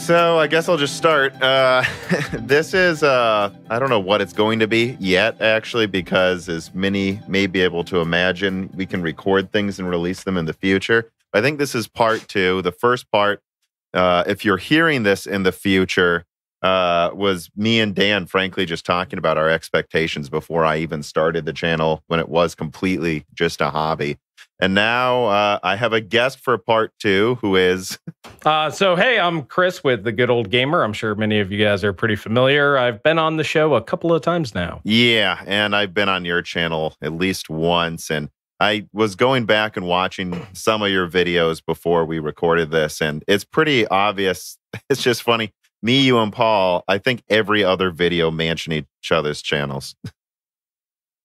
So I guess I'll just start. This is, I don't know what it's going to be yet, actually, because as many may be able to imagine, we can record things and release them in the future. I think this is part two. The first part, if you're hearing this in the future, was me and Dan, frankly, just talking about our expectations before I even started the channel when it was completely just a hobby. And now I have a guest for part two who is... Hey, I'm Chris with The Good Old Gamer. I'm sure many of you guys are pretty familiar. I've been on the show a couple of times now. Yeah, and I've been on your channel at least once. And I was going back and watching some of your videos before we recorded this. And it's pretty obvious. It's just funny. Me, you, and Paul, I think every other video mention each other's channels.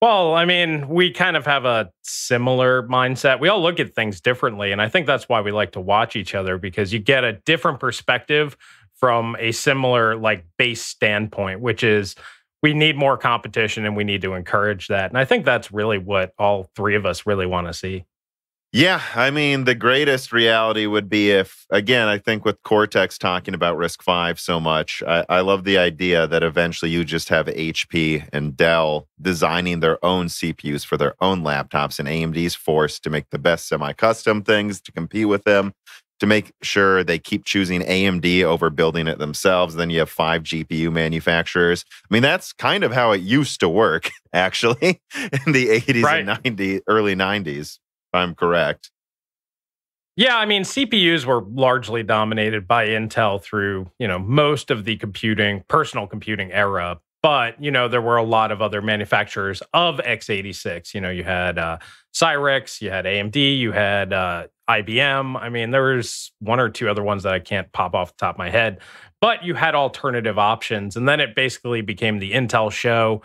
Well, I mean, we kind of have a similar mindset. We all look at things differently, and I think that's why we like to watch each other, because you get a different perspective from a similar, base standpoint, which is we need more competition and we need to encourage that. And I think that's really what all three of us really want to see. Yeah, I mean, the greatest reality would be if, again, I think with Cortex talking about RISC-V so much, I love the idea that eventually you just have HP and Dell designing their own CPUs for their own laptops, and AMD's forced to make the best semi-custom things to compete with them, to make sure they keep choosing AMD over building it themselves. Then you have 5 GPU manufacturers. I mean, that's kind of how it used to work, actually, in the 80s right. and 90s, early 90s. If I'm correct. Yeah, I mean, CPUs were largely dominated by Intel through, most of the personal computing era. But, there were a lot of other manufacturers of x86. You had Cyrix, you had AMD, you had IBM. I mean, there was one or two other ones that I can't pop off the top of my head. But you had alternative options. And then it basically became the Intel show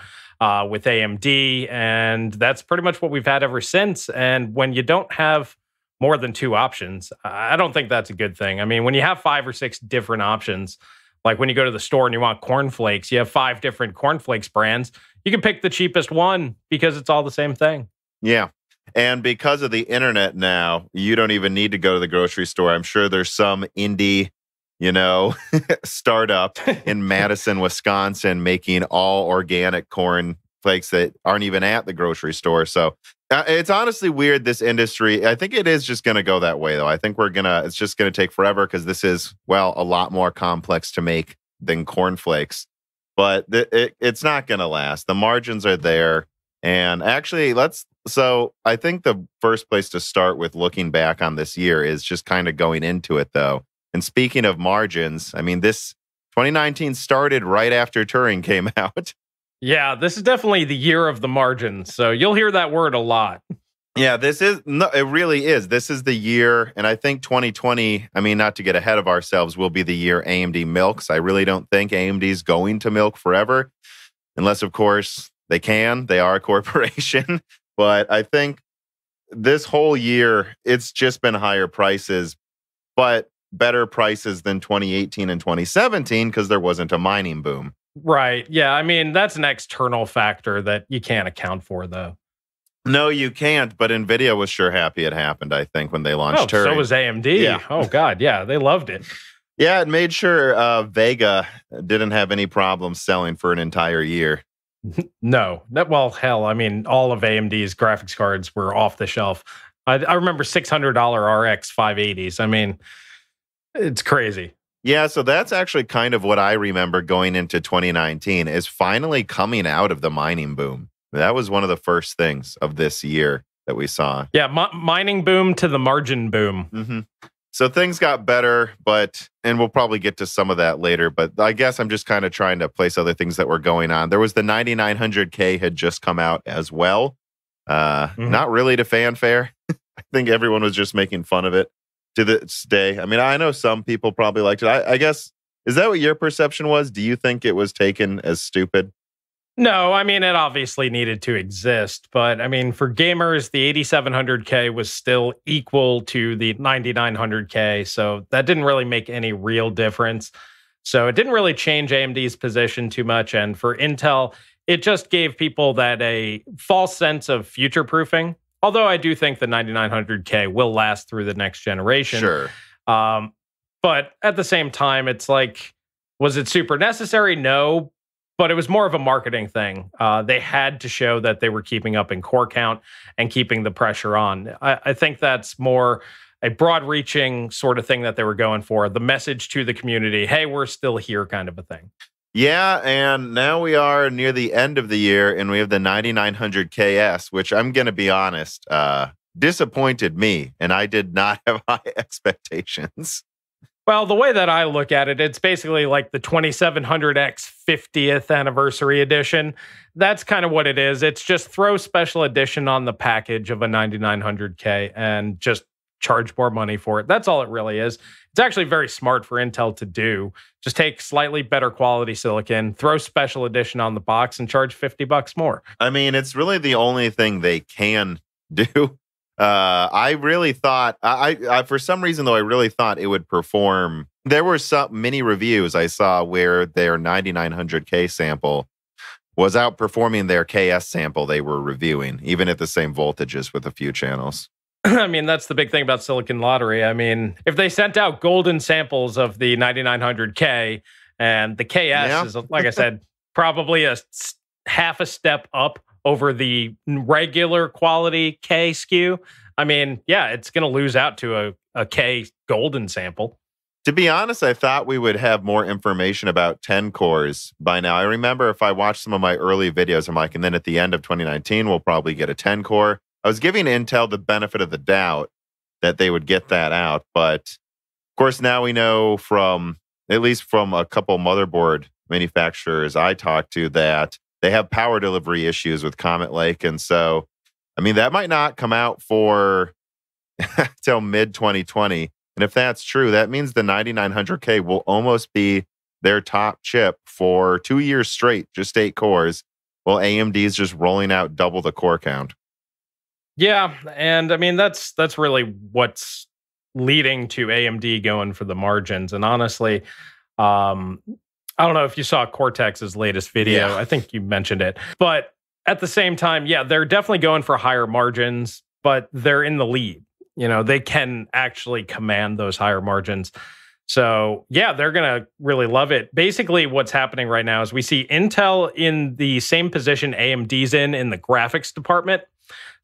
with AMD, and that's pretty much what we've had ever since. And when you don't have more than 2 options, I don't think that's a good thing. I mean, when you have 5 or 6 different options, like when you go to the store and you want cornflakes, you have 5 different cornflakes brands, you can pick the cheapest one because it's all the same thing. Yeah. And because of the internet now, you don't even need to go to the grocery store. I'm sure there's some indie startup in Madison, Wisconsin, making all organic corn flakes that aren't even at the grocery store. So it's honestly weird, this industry. I think it is just going to go that way, though. I think it's just going to take forever because this is, a lot more complex to make than cornflakes. But it's not going to last. The margins are there. And actually, so I think the first place to start with looking back on this year is just kind of going into it, though. And speaking of margins, I mean, this 2019 started right after Turing came out. Yeah, this is definitely the year of the margins. So you'll hear that word a lot. Yeah, it really is. This is the year. And I think 2020, I mean, not to get ahead of ourselves, will be the year AMD milks. I really don't think AMD is going to milk forever. Unless, of course, they can. They are a corporation. But I think this whole year, it's just been higher prices. But better prices than 2018 and 2017 because there wasn't a mining boom. Right. Yeah. I mean, that's an external factor that you can't account for, though. No, you can't. But Nvidia was sure happy it happened, I think, when they launched Turing. So was AMD. Yeah. Oh, God. Yeah. They loved it. Yeah. It made sure Vega didn't have any problems selling for an entire year. No. Well, hell, I mean, all of AMD's graphics cards were off the shelf. I remember $600 RX 580s. I mean, it's crazy. Yeah, so that's actually kind of what I remember going into 2019 is finally coming out of the mining boom. That was one of the first things of this year that we saw. Yeah, mining boom to the margin boom. Mm-hmm. So things got better, and we'll probably get to some of that later, but I guess I'm just kind of trying to place other things that were going on. There was the 9900K had just come out as well. Not really to fanfare. I think everyone was just making fun of it. To this day. I mean, I know some people probably liked it. I guess, is that what your perception was? Do you think it was taken as stupid? No, I mean, it obviously needed to exist. But I mean, for gamers, the 8700K was still equal to the 9900K. So that didn't really make any real difference. So it didn't really change AMD's position too much. And for Intel, it just gave people that a false sense of future-proofing. Although I do think the 9900K will last through the next generation. Sure. But But at the same time, it's like, was it super necessary? No, but it was more of a marketing thing. They had to show that they were keeping up in core count and keeping the pressure on. I think that's more a broad reaching sort of thing that they were going for. The message to the community, hey, we're still here kind of a thing. Yeah, and now we are near the end of the year, and we have the 9900 KS, which I'm going to be honest, disappointed me, and I did not have high expectations. Well, the way that I look at it, it's basically like the 2700X 50th anniversary edition. That's kind of what it is. It's just throw special edition on the package of a 9900K and just charge more money for it. That's all it really is. It's actually very smart for Intel to do. Just take slightly better quality silicon, throw special edition on the box, and charge $50 more. I mean, it's really the only thing they can do. I really thought, I for some reason though, I really thought it would perform. There were some mini reviews I saw where their 9900K sample was outperforming their KS sample they were reviewing, even at the same voltages with a few channels. I mean, that's the big thing about Silicon Lottery. I mean, if they sent out golden samples of the 9900K and the KS is, like I said, probably a half a step up over the regular quality K SKU, I mean, yeah, it's going to lose out to a K golden sample. To be honest, I thought we would have more information about 10 cores by now. I remember if I watched some of my early videos, I'm like, and then at the end of 2019, we'll probably get a 10 core. I was giving Intel the benefit of the doubt that they would get that out. But of course, now we know from, at least from a couple motherboard manufacturers I talked to, that they have power delivery issues with Comet Lake. And so, I mean, that might not come out for till mid 2020. And if that's true, that means the 9900K will almost be their top chip for 2 years straight, just 8 cores, while AMD is just rolling out double the core count. Yeah, and I mean, that's really what's leading to AMD going for the margins. And honestly, I don't know if you saw Cortex's latest video. Yeah. I think you mentioned it. But at the same time, yeah, they're definitely going for higher margins, but they're in the lead. You know, they can actually command those higher margins. So, yeah, they're going to really love it. Basically, what's happening right now is we see Intel in the same position AMD's in the graphics department.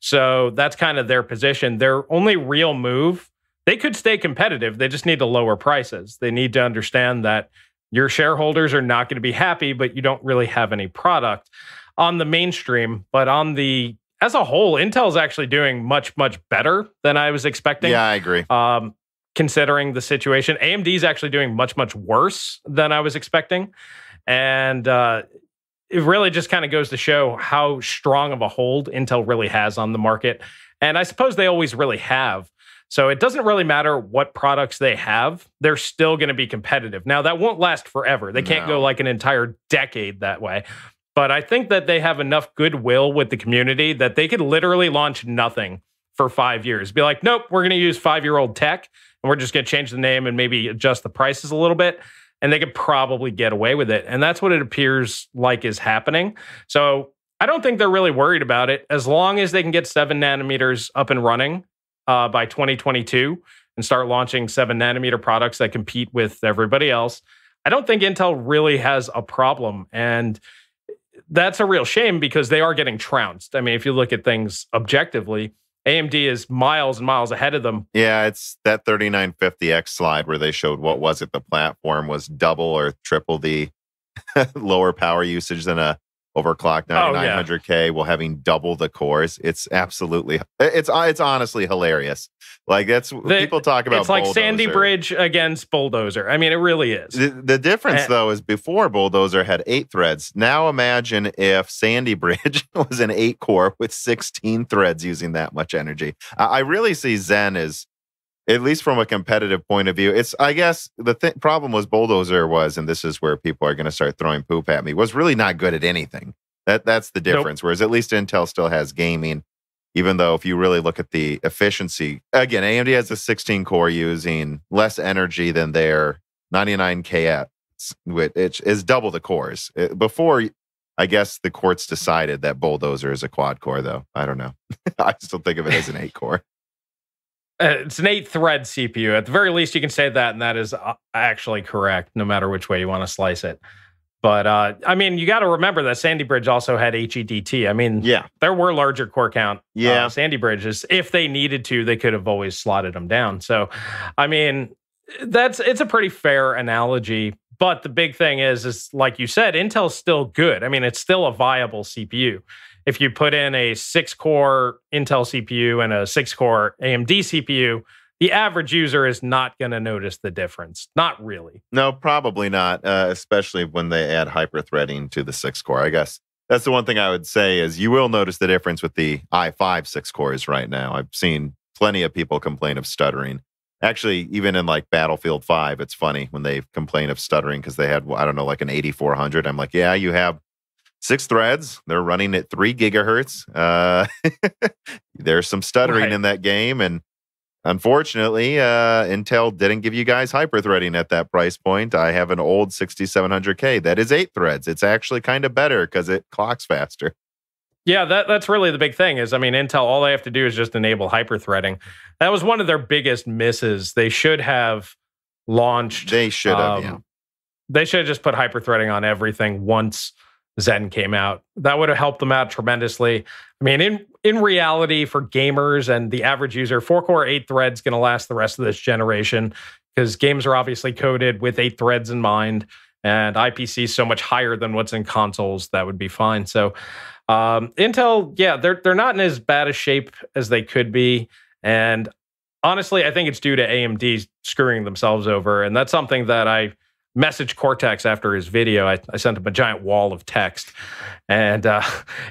So that's kind of their position. Their only real move, they could stay competitive. They just need to lower prices. They need to understand that your shareholders are not going to be happy, but you don't really have any product on the mainstream. But on the, as a whole, Intel's actually doing much, much better than I was expecting. Yeah, I agree. Considering the situation, AMD's actually doing much, much worse than I was expecting. And it really just kind of goes to show how strong of a hold Intel really has on the market. And I suppose they always really have. So it doesn't really matter what products they have. They're still going to be competitive. Now, that won't last forever. They can't go like an entire decade that way. But I think that they have enough goodwill with the community that they could literally launch nothing for 5 years. Be like, nope, we're going to use 5-year-old tech, and we're just going to change the name and maybe adjust the prices a little bit. And they could probably get away with it. And that's what it appears like is happening. So I don't think they're really worried about it. As long as they can get 7 nanometers up and running by 2022 and start launching 7 nanometer products that compete with everybody else, I don't think Intel really has a problem. And that's a real shame because they are getting trounced. I mean, if you look at things objectively, AMD is miles and miles ahead of them. Yeah, it's that 3950X slide where they showed what was it, the platform was double or triple the lower power usage than a overclocked 9900K while having double the cores. It's absolutely, it's honestly hilarious. Like people talk about it's like Bulldozer. Sandy Bridge against Bulldozer. I mean, it really is. The difference though is before Bulldozer had 8 threads. Now imagine if Sandy Bridge was an 8 core with 16 threads using that much energy. I really see Zen as, at least from a competitive point of view, it's, I guess the problem was Bulldozer was, and this is where people are going to start throwing poop at me, was really not good at anything. That's the difference. Nope. Whereas at least Intel still has gaming, even though if you really look at the efficiency, again, AMD has a 16 core using less energy than their 99KX, which is double the cores. Before, I guess the courts decided that Bulldozer is a quad core, though. I don't know. I still think of it as an 8 core. It's an 8-thread CPU. At the very least, you can say that, and that is actually correct, no matter which way you want to slice it. But I mean, you got to remember that Sandy Bridge also had HEDT. I mean, Yeah. there were larger core count Yeah. Sandy Bridges. If they needed to, they could have always slotted them down. So, I mean, it's a pretty fair analogy. But the big thing is like you said, Intel's still good. I mean, it's still a viable CPU. If you put in a 6-core Intel CPU and a 6-core AMD CPU, the average user is not going to notice the difference. Not really. No, probably not, especially when they add hyper-threading to the 6-core. I guess that's the one thing I would say is you will notice the difference with the i5 6 cores right now. I've seen plenty of people complain of stuttering. Actually, even in like Battlefield 5, it's funny when they complain of stuttering because they had, I don't know, like an 8400. I'm like, yeah, you have 6 threads. They're running at 3 gigahertz. There's some stuttering in that game. And unfortunately, Intel didn't give you guys hyper-threading at that price point. I have an old 6700K. That is 8 threads. It's actually kind of better because it clocks faster. Yeah, that's really the big thing is, I mean, Intel, all they have to do is just enable hyper-threading. That was one of their biggest misses. They should have launched. They should have, yeah. They should have just put hyper-threading on everything once Zen came out. That would have helped them out tremendously. I mean, in reality, for gamers and the average user, 4-core 8 threads going to last the rest of this generation because games are obviously coded with 8 threads in mind, and IPC is so much higher than what's in consoles. That would be fine. So Intel, yeah, they're not in as bad a shape as they could be. And honestly, I think it's due to AMD screwing themselves over. And that's something that I messaged Cortex after his video. I sent him a giant wall of text. And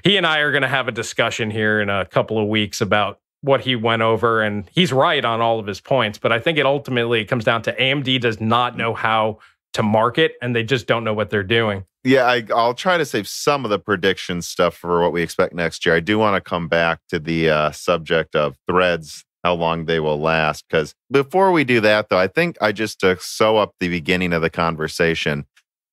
he and I are going to have a discussion here in a couple of weeks about what he went over. And he's right on all of his points. But I think it ultimately comes down to AMD does not know how to market, and they just don't know what they're doing. Yeah, I'll try to save some of the prediction stuff for what we expect next year. I do want to come back to the subject of threads, how long they will last. Because before we do that, though, I think I just to sew up the beginning of the conversation,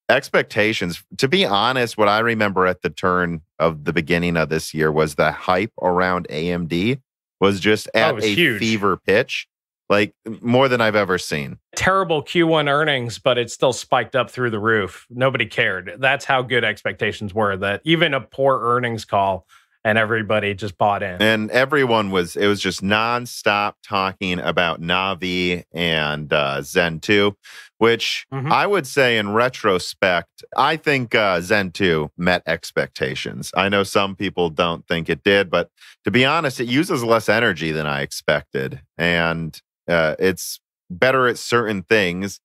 expectations. To be honest, what I remember at the turn of the beginning of this year was the hype around AMD was just at a huge fever pitch. Like more than I've ever seen. Terrible Q1 earnings, but it still spiked up through the roof. Nobody cared. That's how good expectations were, that even a poor earnings call and everybody just bought in. And everyone it was just nonstop talking about Navi and Zen 2, which I would say in retrospect, I think Zen 2 met expectations. I know some people don't think it did, but to be honest, it uses less energy than I expected. And it's better at certain things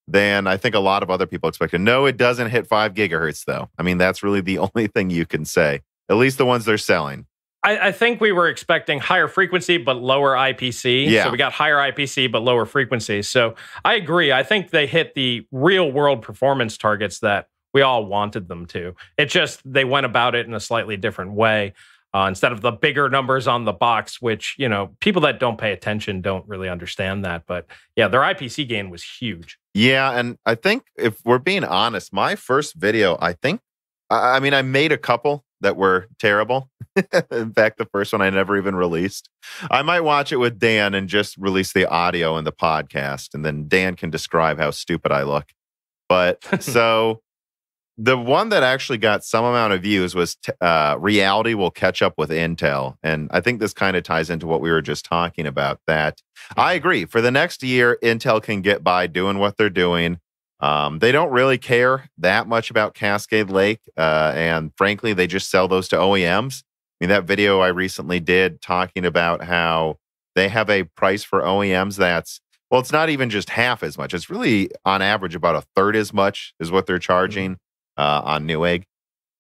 than I think a lot of other people expected. No, it doesn't hit 5 gigahertz, though. I mean, that's really the only thing you can say, at least the ones they're selling. I think we were expecting higher frequency, but lower IPC. Yeah. So we got higher IPC, but lower frequency. So I agree. I think they hit the real world performance targets that we all wanted them to. It just, they went about it in a slightly different way. Instead of the bigger numbers on the box, which, you know, people that don't pay attention don't really understand that. But yeah, their IPC gain was huge. Yeah. And I think if we're being honest, my first video, I mean, I made a couple that were terrible. In fact, the first one I never even released. I might watch it with Dan and just release the audio in the podcast. And then Dan can describe how stupid I look. But so the one that actually got some amount of views was reality will catch up with Intel. And I think this kind of ties into what we were just talking about, that I agree. For the next year, Intel can get by doing what they're doing. They don't really care that much about Cascade Lake. And frankly, they just sell those to OEMs. I mean, that video I recently did talking about how they have a price for OEMs that's, well, it's not even just half as much. It's really on average about a third as much is what they're charging on Newegg.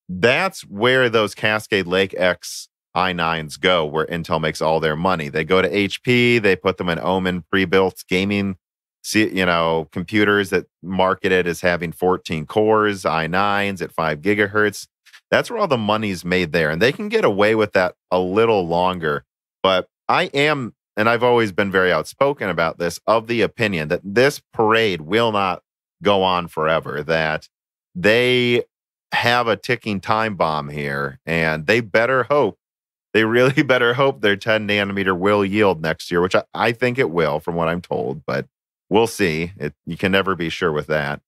That's where those Cascade Lake X i9s go, where Intel makes all their money. They go to HP, they put them in Omen pre-built gaming, computers that market it as having 14 cores, i9s at 5 gigahertz. That's where all the money's made there. And they can get away with that a little longer. But I am, and I've always been very outspoken about this, of the opinion that this parade will not go on forever, that they have a ticking time bomb here, and they better hope they really better hope their 10 nanometer will yield next year, which I think it will from what I'm told, but we'll see. You can never be sure with that.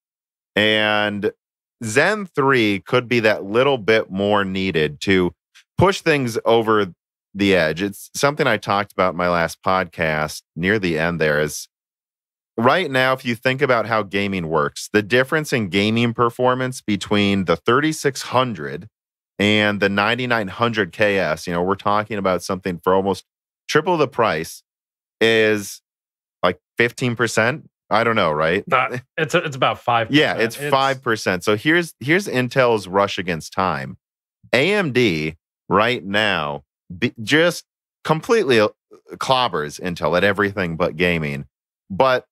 And Zen 3 could be that little bit more needed to push things over the edge. It's something I talked about in my last podcast near the end there is right now, if you think about how gaming works, the difference in gaming performance between the 3600 and the 9900 KS, we're talking about something for almost triple the price, is like 15%. I don't know, right? It's about 5%. Yeah, it's 5%. So here's Intel's rush against time. AMD right now just completely clobbers Intel at everything but gaming. But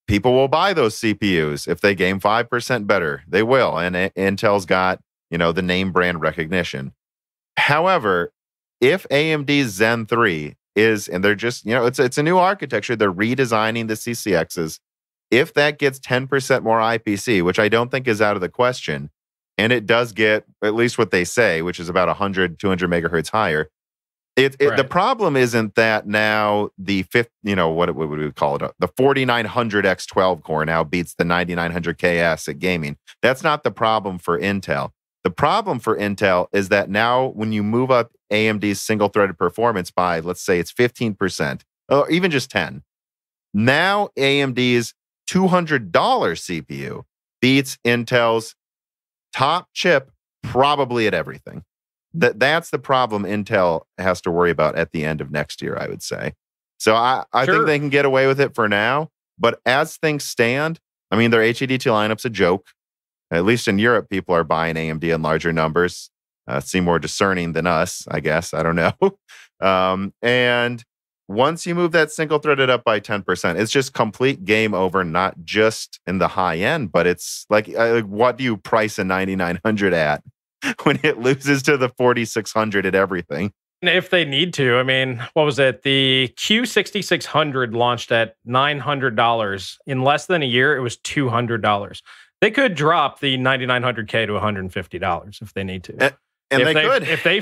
people will buy those CPUs if they game 5% better. They will. And Intel's got, the name brand recognition. However, if AMD's Zen 3 is, and they're just, it's a new architecture, they're redesigning the CCXs. If that gets 10% more IPC, which I don't think is out of the question, and it does get at least what they say, which is about 100, 200 megahertz higher, the problem isn't that now the fifth, what would we call it? The 4900 X12 core now beats the 9900 KS at gaming. That's not the problem for Intel. The problem for Intel is that now when you move up AMD's single-threaded performance by, let's say it's 15%, or even just 10, now AMD's $200 CPU beats Intel's top chip probably at everything. That's the problem Intel has to worry about at the end of next year, I would say. So I think they can get away with it for now. But as things stand, their HADT lineup's a joke. At least in Europe, people are buying AMD in larger numbers. Seem more discerning than us, I guess. I don't know. And once you move that single-threaded up by 10%, it's just complete game over, not just in the high end, but it's like what do you price a 9900 at when it loses to the 4600 at everything? If they need to, what was it? The Q6600 launched at $900. In less than a year, it was $200. They could drop the 9900K to $150 if they need to. And they could. If they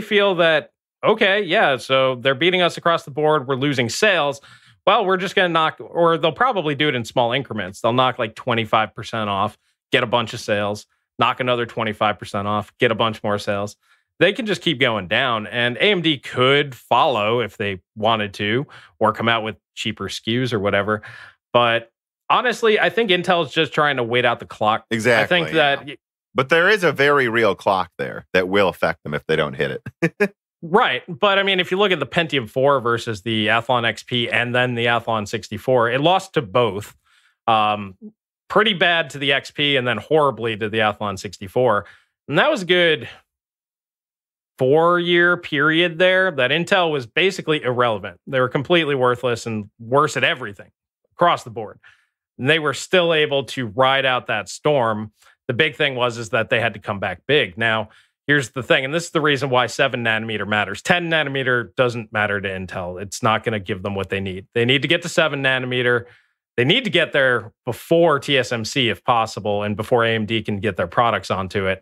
feel that, okay, yeah, so they're beating us across the board, we're losing sales, well, we're just going to knock, or they'll probably do it in small increments. They'll knock like 25% off, get a bunch of sales, knock another 25% off, get a bunch more sales. They can just keep going down, and AMD could follow if they wanted to, or come out with cheaper SKUs or whatever. But honestly, I think Intel's just trying to wait out the clock. Exactly. I think that... But there is a very real clock there that will affect them if they don't hit it. Right. But if you look at the Pentium 4 versus the Athlon XP and then the Athlon 64, it lost to both. Pretty bad to the XP and then horribly to the Athlon 64. And that was a good 4-year period there that Intel was basically irrelevant. They were completely worthless and worse at everything across the board. And they were still able to ride out that storm. The big thing is that they had to come back big. Now, here's the thing, and this is the reason why 7 nanometer matters. 10 nanometer doesn't matter to Intel. It's not going to give them what they need. They need to get to 7 nanometer. They need to get there before TSMC, if possible, and before AMD can get their products onto it.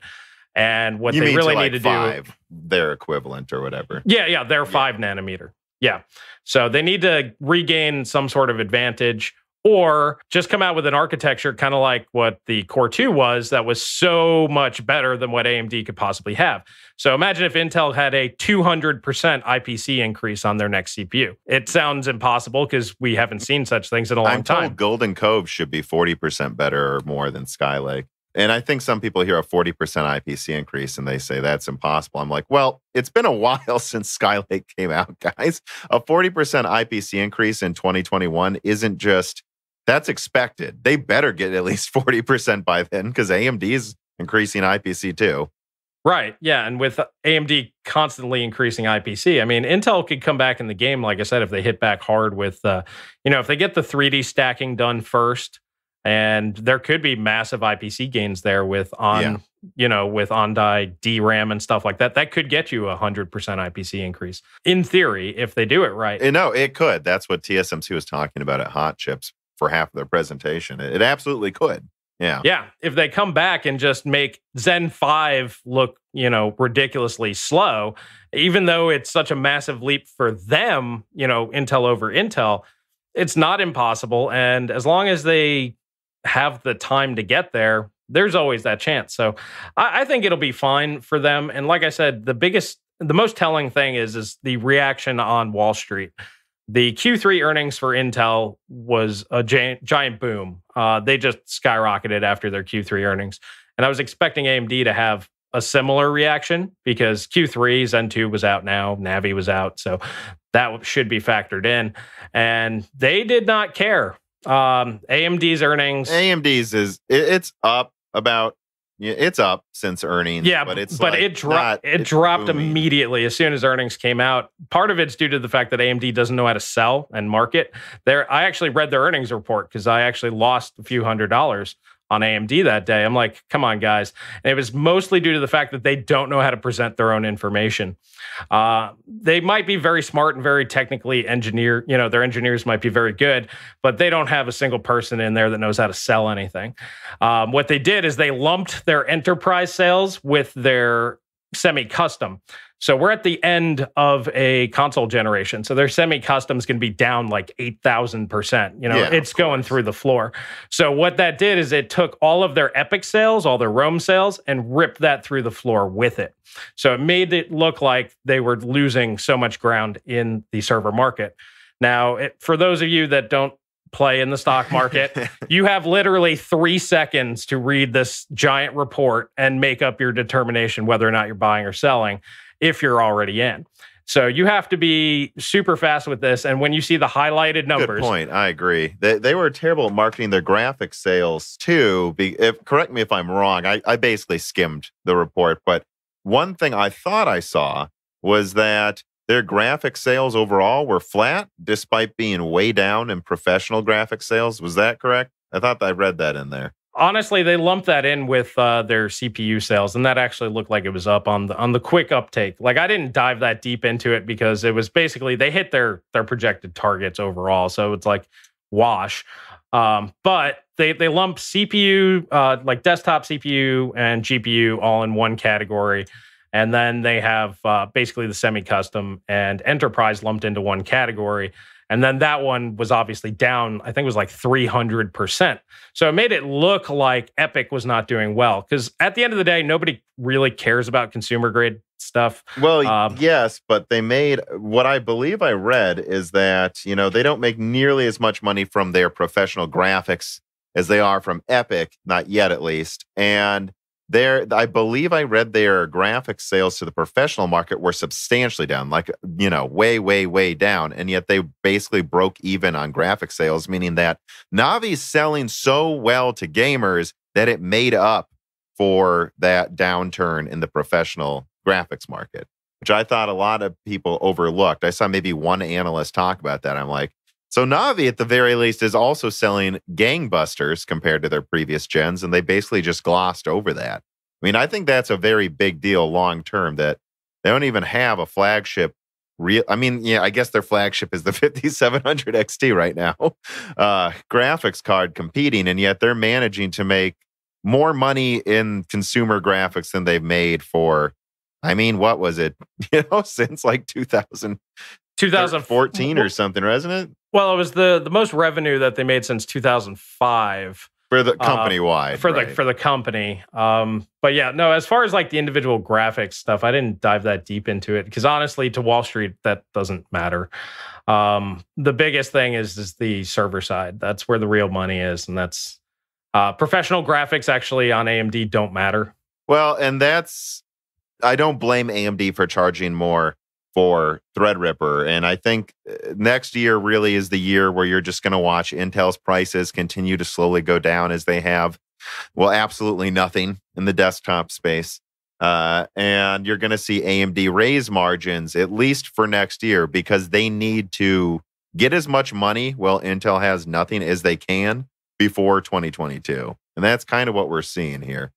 And what they really need to do... their equivalent or whatever. Yeah, they're 5 nanometer. Yeah. So they need to regain some sort of advantage, or just come out with an architecture kind of like what the Core 2 was, that was so much better than what AMD could possibly have. So imagine if Intel had a 200% IPC increase on their next CPU. It sounds impossible because we haven't seen such things in a long time. I'm told Golden Cove should be 40% better or more than Skylake. And I think some people hear a 40% IPC increase and they say that's impossible. I'm like, well, it's been a while since Skylake came out, guys. A 40% IPC increase in 2021 isn't just... That's expected. They better get at least 40% by then because AMD is increasing IPC too. Right. Yeah. And with AMD constantly increasing IPC, Intel could come back in the game, like I said, if they hit back hard with, if they get the 3D stacking done first, and there could be massive IPC gains there with on-die DRAM and stuff like that. That could get you a 100% IPC increase. In theory, if they do it right. No, it could. That's what TSMC was talking about at Hot Chips for half of their presentation. It absolutely could. Yeah. Yeah, if they come back and just make Zen 5 look, ridiculously slow, even though it's such a massive leap for them, Intel over Intel, it's not impossible. And as long as they have the time to get there, there's always that chance. So I think it'll be fine for them. And like I said, the most telling thing is the reaction on Wall Street. The Q3 earnings for Intel was a giant boom. They just skyrocketed after their Q3 earnings. And I was expecting AMD to have a similar reaction because Q3, Zen 2 was out now, Navi was out. So that should be factored in. And they did not care. AMD's earnings. It's up about. Yeah, it's up since earnings. Yeah, but it dropped immediately as soon as earnings came out. Part of it's due to the fact that AMD doesn't know how to sell and market. I actually read their earnings report because I actually lost a few $100s on AMD that day. I'm like, come on, guys. And it was mostly due to the fact that they don't know how to present their own information. They might be very smart and very technically engineered. Their engineers might be very good, but they don't have a single person in there that knows how to sell anything. What they did is they lumped their enterprise sales with their semi-custom. So we're at the end of a console generation. So their semi-custom is going to be down like 8,000%. It's going through the floor. So what that did is it took all of their EPYC sales, all their Rome sales, and ripped that through the floor with it. So it made it look like they were losing so much ground in the server market. Now, for those of you that don't play in the stock market, you have literally 3 seconds to read this giant report and make up your determination whether or not you're buying or selling if you're already in. So you have to be super fast with this. And when you see the highlighted numbers. Good point. I agree. They were terrible at marketing their graphics sales too. Correct me if I'm wrong. I basically skimmed the report. But one thing I thought I saw was that their graphics sales overall were flat despite being way down in professional graphics sales. Was that correct? I thought I read that in there. Honestly, they lumped that in with their CPU sales, and that actually looked like it was up on the quick uptake. Like, I didn't dive that deep into it because it was basically they hit their projected targets overall, so it's like wash. But they lump CPU, like desktop CPU and GPU, all in one category. And then they have basically the semi-custom and enterprise lumped into one category. And then that one was obviously down, I think it was like 300%. So it made it look like EPYC was not doing well. Because at the end of the day, nobody really cares about consumer grade stuff. Well, yes, but they made, what I believe I read is that, they don't make nearly as much money from their professional graphics as they are from EPYC, not yet at least. And I believe I read their graphics sales to the professional market were substantially down, like, way, way, way down. And yet they basically broke even on graphic sales, meaning that Navi's selling so well to gamers that it made up for that downturn in the professional graphics market, which I thought a lot of people overlooked. I saw maybe one analyst talk about that. I'm like, so Navi, at the very least, is also selling gangbusters compared to their previous gens, and they basically just glossed over that. I mean, I think that's a very big deal long term that they don't even have a flagship. I guess their flagship is the 5700 XT right now, graphics card competing, and yet they're managing to make more money in consumer graphics than they've made for, what was it? Since like 2014 or something, wasn't it? Well, it was the most revenue that they made since 2005 for the company wide for the company. But yeah, no. As far as like the individual graphics stuff, I didn't dive that deep into it because honestly, to Wall Street, that doesn't matter. The biggest thing is the server side. That's where the real money is, and that's professional graphics. Actually, on AMD, don't matter. Well, and I don't blame AMD for charging more for Threadripper. And I think next year really is the year where you're just going to watch Intel's prices continue to slowly go down as they have, absolutely nothing in the desktop space. And you're going to see AMD raise margins, at least for next year, because they need to get as much money while Intel has nothing as they can before 2022. And that's kind of what we're seeing here.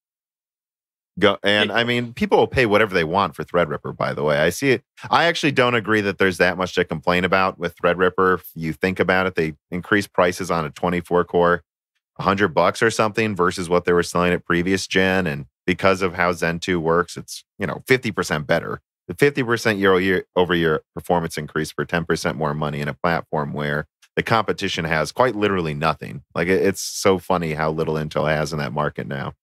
People will pay whatever they want for Threadripper, by the way. I see it. I actually don't agree that there's that much to complain about with Threadripper. If you think about it, they increased prices on a 24 core $100 or something versus what they were selling at previous gen. And because of how Zen 2 works, it's, 50% better. The 50% year-over-year performance increase for 10% more money in a platform where the competition has quite literally nothing. Like, it's so funny how little Intel has in that market now.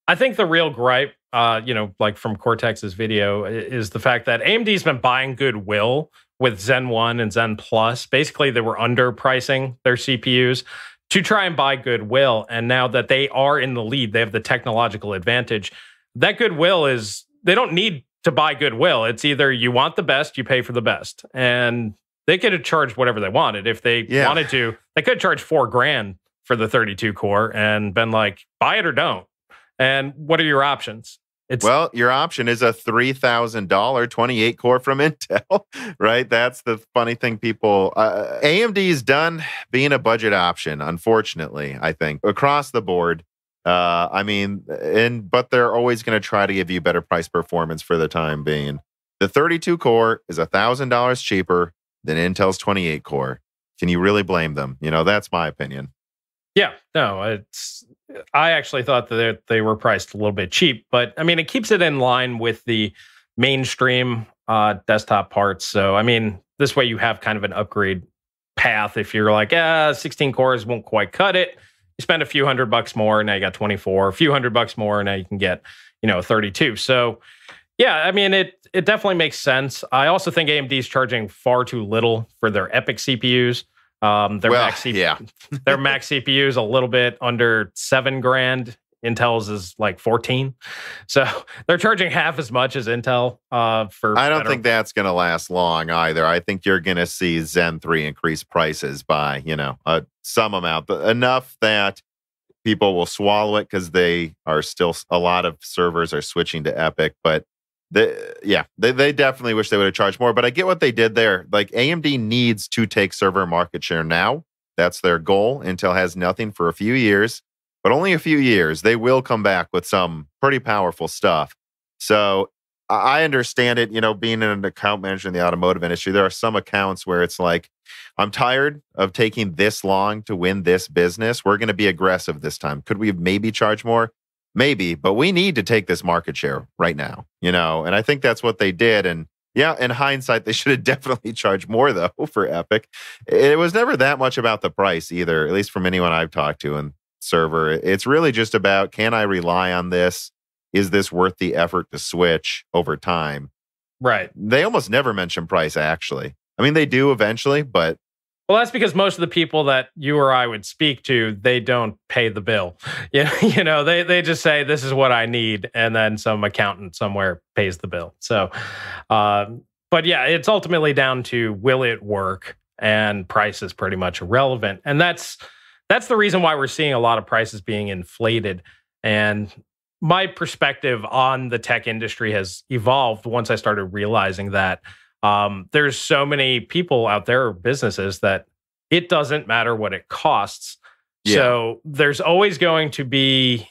I think the real gripe, like from Cortex's video, is the fact that AMD's been buying goodwill with Zen 1 and Zen Plus. Basically, they were underpricing their CPUs to try and buy goodwill. And now that they are in the lead, they have the technological advantage. That goodwill is, they don't need to buy goodwill. It's either you want the best, you pay for the best. And they could have charged whatever they wanted. If they wanted to, they could charge $4,000 for the 32 core and been like, buy it or don't. And what are your options? Well, your option is a $3,000 28 core from Intel, right? That's the funny thing. People, AMD's done being a budget option, unfortunately, I think, across the board. But they're always going to try to give you better price performance for the time being. The 32 core is $1,000 cheaper than Intel's 28 core. Can you really blame them? That's my opinion. Yeah, no, I actually thought that they were priced a little bit cheap, but I mean, it keeps it in line with the mainstream desktop parts. So, I mean, this way you have kind of an upgrade path. If you're like, 16 cores won't quite cut it, you spend a few $100 more, now you got 24. A few $100 more, now you can get, 32. So, yeah, I mean, it definitely makes sense. I also think AMD is charging far too little for their EPYC CPUs. Their max CPU is a little bit under $7,000. Intel's is like 14. So they're charging half as much as Intel for. I don't think that's going to last long either. I think you're going to see Zen 3 increase prices by, some amount, enough that people will swallow it because they are still, a lot of servers are switching to EPYC, but they definitely wish they would have charged more, but I get what they did there. Like, AMD needs to take server market share now. That's their goal. Intel has nothing for a few years, but only a few years. They will come back with some pretty powerful stuff. So I understand it, being an account manager in the automotive industry, there are some accounts where it's like, I'm tired of taking this long to win this business. We're going to be aggressive this time. Could we maybe charge more? Maybe, but we need to take this market share right now, and I think that's what they did. And yeah, in hindsight, they should have definitely charged more, though, for EPYC. It was never that much about the price either, at least from anyone I've talked to in server. It's really just about, can I rely on this? Is this worth the effort to switch over time? Right. They almost never mention price, actually. I mean, they do eventually, but well, that's because most of the people that you or I would speak to, they don't pay the bill. They just say, this is what I need. And then some accountant somewhere pays the bill. So, but yeah, it's ultimately down to, will it work? And price is pretty much irrelevant. And that's the reason why we're seeing a lot of prices being inflated. And my perspective on the tech industry has evolved once I started realizing that there's so many people out there, businesses, that it doesn't matter what it costs. Yeah. So there's always going to be,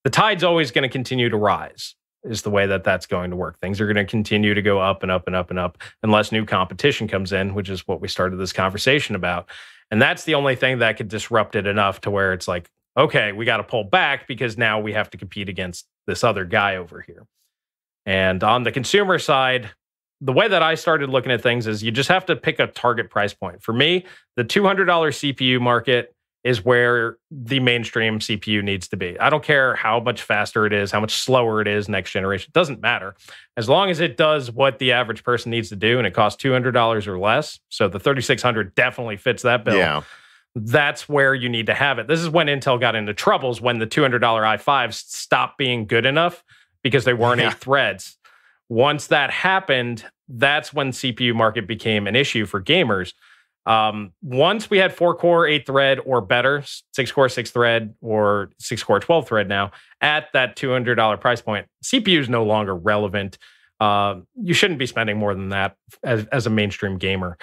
the tide's always going to continue to rise, is the way that that's going to work. Things are going to continue to go up and up and up and up unless new competition comes in, which is what we started this conversation about. And that's the only thing that could disrupt it enough to where it's like, okay, we got to pull back because now we have to compete against this other guy over here. And on the consumer side, the way that I started looking at things is you just have to pick a target price point. For me, the $200 CPU market is where the mainstream CPU needs to be. I don't care how much faster it is, how much slower it is next generation. It doesn't matter. As long as it does what the average person needs to do and it costs $200 or less, so the 3600 definitely fits that bill. Yeah. That's where you need to have it. This is when Intel got into troubles, when the $200 i5s stopped being good enough because they weren't 8 threads. Once that happened, that's when CPU market became an issue for gamers. Once we had 4-core, 8-thread or better, 6-core, 6-thread, or 6-core, 12-thread now, at that $200 price point, CPU is no longer relevant. You shouldn't be spending more than that as a mainstream gamer.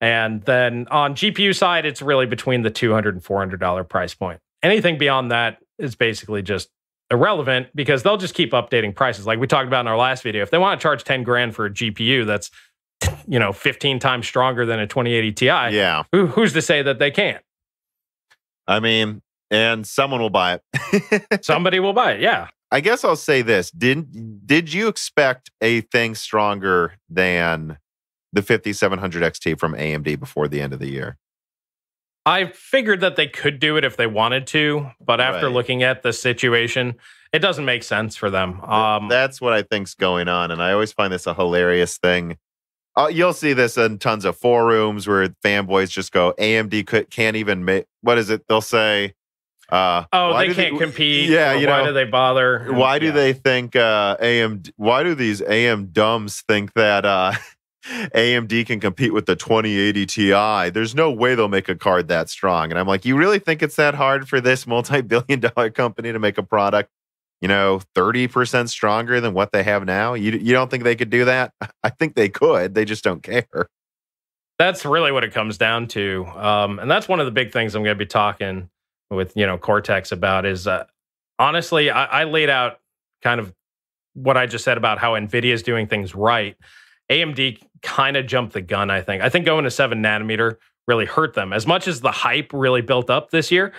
And then on GPU side, it's really between the $200 and $400 price point. Anything beyond that is basically just irrelevant because they'll just keep updating prices. Like we talked about in our last video, if they want to charge $10,000 for a GPU that's 15 times stronger than a 2080 Ti, yeah, who's to say that they can't? I mean, And someone will buy it. Somebody will buy it. Yeah. I guess I'll say this. Did you expect a thing stronger than the 5700 XT from AMD before the end of the year? I figured that they could do it if they wanted to, but after looking at the situation, it doesn't make sense for them. That's what I think's going on, and I always find this a hilarious thing. You'll see this in tons of forums where fanboys just go, AMD can't even make, what is it? They'll say, they can't compete. Yeah, why do they bother? Why do they think AMD? Why do these AM dumbs think that AMD can compete with the 2080 Ti? There's no way they'll make a card that strong. And I'm like, you really think it's that hard for this multi-billion-dollar company to make a product, 30% stronger than what they have now? You don't think they could do that? I think they could. They just don't care. That's really what it comes down to. And that's one of the big things I'm going to be talking with, Cortex about is, honestly, I laid out kind of what I just said about how NVIDIA is doing things right. AMD kind of jumped the gun, I think. I think going to 7 nanometer really hurt them. As much as the hype really built up this year,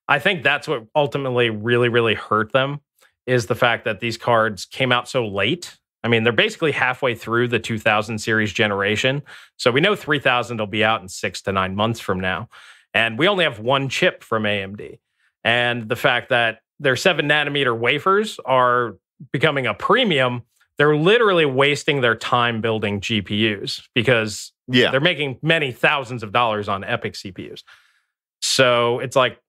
I think that's what ultimately really, really hurt them, is the fact that these cards came out so late. I mean, they're basically halfway through the 2000 series generation. So we know 3000 will be out in 6 to 9 months from now. And we only have one chip from AMD. And the fact that their 7 nanometer wafers are becoming a premium, they're literally wasting their time building GPUs because they're making many thousands of dollars on Epic CPUs. So it's like,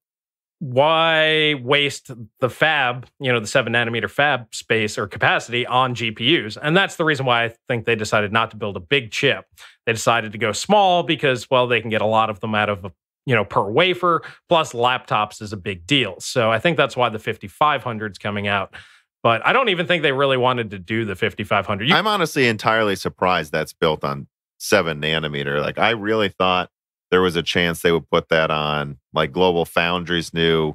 why waste the fab, the 7 nanometer fab space or capacity on GPUs? And that's the reason why I think they decided not to build a big chip. They decided to go small because, well, they can get a lot of them out of, per wafer, plus laptops is a big deal. So I think that's why the 5500 is coming out. But I don't even think they really wanted to do the 5500. I'm honestly entirely surprised that's built on 7 nanometer. Like, I really thought there was a chance they would put that on like Global Foundry's new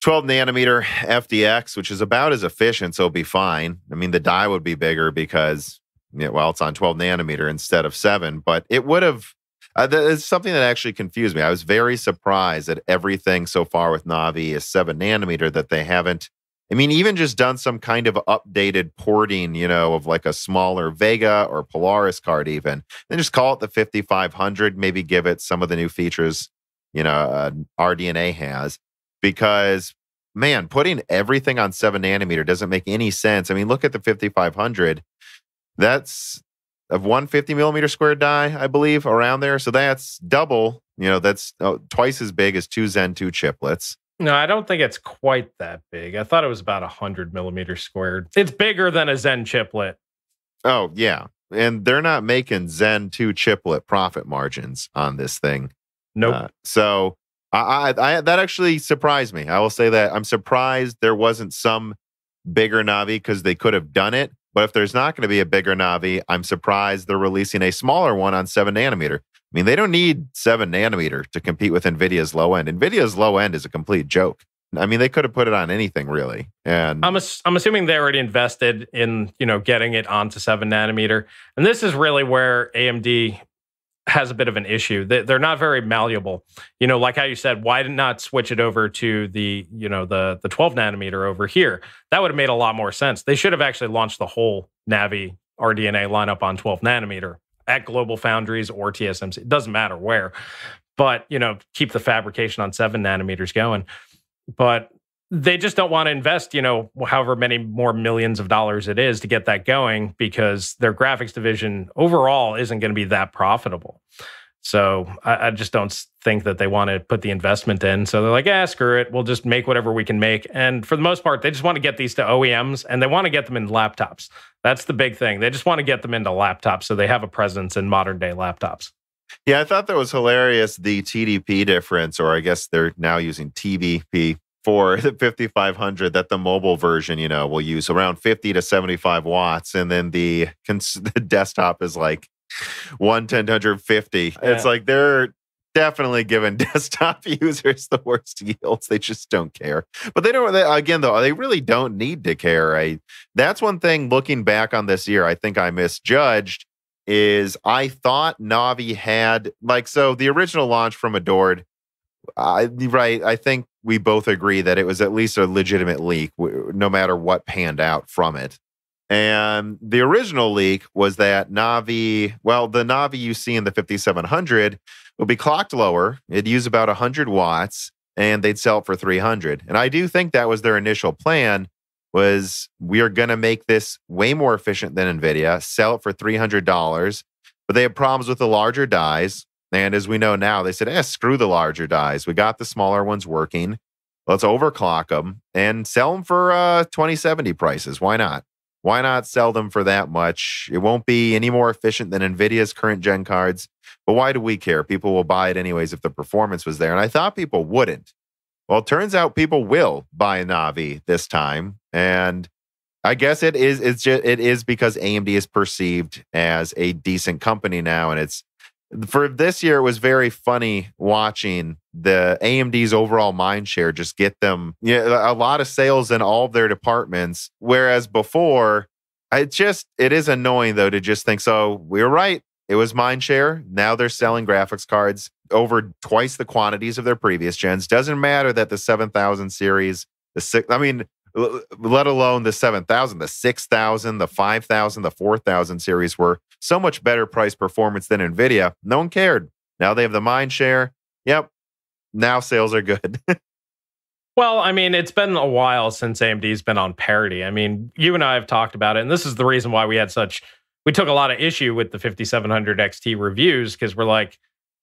12 nanometer FDX, which is about as efficient, so it'll be fine. I mean, the die would be bigger because, it's on 12 nanometer instead of 7, but it would have, it's something that actually confused me. I was very surprised that everything so far with Navi is 7 nanometer, that they haven't, even just done some kind of updated porting, of like a smaller Vega or Polaris card even. Then just call it the 5500, maybe give it some of the new features, RDNA has. Because, man, putting everything on 7 nanometer doesn't make any sense. Look at the 5500. That's a 150 millimeter square die, I believe, around there. So that's double, that's twice as big as 2 Zen 2 chiplets. No, I don't think it's quite that big. I thought it was about 100 millimeters squared. It's bigger than a Zen chiplet. Oh, yeah. And they're not making Zen 2 chiplet profit margins on this thing. Nope. So I that actually surprised me. I will say that I'm surprised there wasn't some bigger Navi, because they could have done it. But if there's not going to be a bigger Navi, I'm surprised they're releasing a smaller one on 7 nanometer. They don't need 7 nanometer to compete with NVIDIA's low end. NVIDIA's low end is a complete joke. They could have put it on anything, really. And I'm assuming they already invested in, getting it onto 7 nanometer. And this is really where AMD has a bit of an issue. They're not very malleable. Like how you said, why not switch it over to the 12 nanometer over here? That would have made a lot more sense. They should have actually launched the whole Navi RDNA lineup on 12 nanometer at Global Foundries or TSMC. It doesn't matter where. But, keep the fabrication on 7 nanometers going. But they just don't want to invest, however many more millions of dollars it is to get that going, because their graphics division overall isn't going to be that profitable. So I just don't think that they want to put the investment in. So they're like, screw it. We'll just make whatever we can make. And for the most part, they just want to get these to OEMs, and they want to get them in laptops. That's the big thing. They just want to get them into laptops so they have a presence in modern day laptops. Yeah, I thought that was hilarious, the TDP difference, or I guess they're now using TBP for the 5500, that the mobile version, will use around 50 to 75 watts. And then the desktop is like 150. Yeah. It's like they're definitely giving desktop users the worst yields. They just don't care. But they really don't need to care. That's one thing looking back on this year, I think I misjudged, is I thought Navi had, the original launch from Adored Right. I think we both agree that it was at least a legitimate leak, no matter what panned out from it. And the original leak was that Navi, well, the Navi you see in the 5700 will be clocked lower. It'd use about 100 watts and they'd sell it for 300. And I do think that was their initial plan, was we are going to make this way more efficient than Nvidia, sell it for $300. But they had problems with the larger dies. And as we know now, they said, screw the larger dies. We got the smaller ones working. Let's overclock them and sell them for 2070 prices. Why not? Why not sell them for that much? It won't be any more efficient than NVIDIA's current gen cards. But why do we care? People will buy it anyways if the performance was there. And I thought people wouldn't. Well, it turns out people will buy a Navi this time. And I guess it is because AMD is perceived as a decent company now. And it's, for this year, it was very funny watching the AMD's overall mind share just get them a lot of sales in all of their departments. Whereas before, it is annoying though to just think, so we were right. It was mind share. Now they're selling graphics cards over twice the quantities of their previous gens. Doesn't matter that the 7000 series, let alone the 7000, the 6000, the 5000, the 4000 series were so much better price performance than Nvidia. No one cared. Now they have the mind share. Yep. Now sales are good. Well, I mean, it's been a while since AMD's been on parity. I mean, you and I have talked about it, and this is the reason why we took a lot of issue with the 5700 XT reviews, because we're like,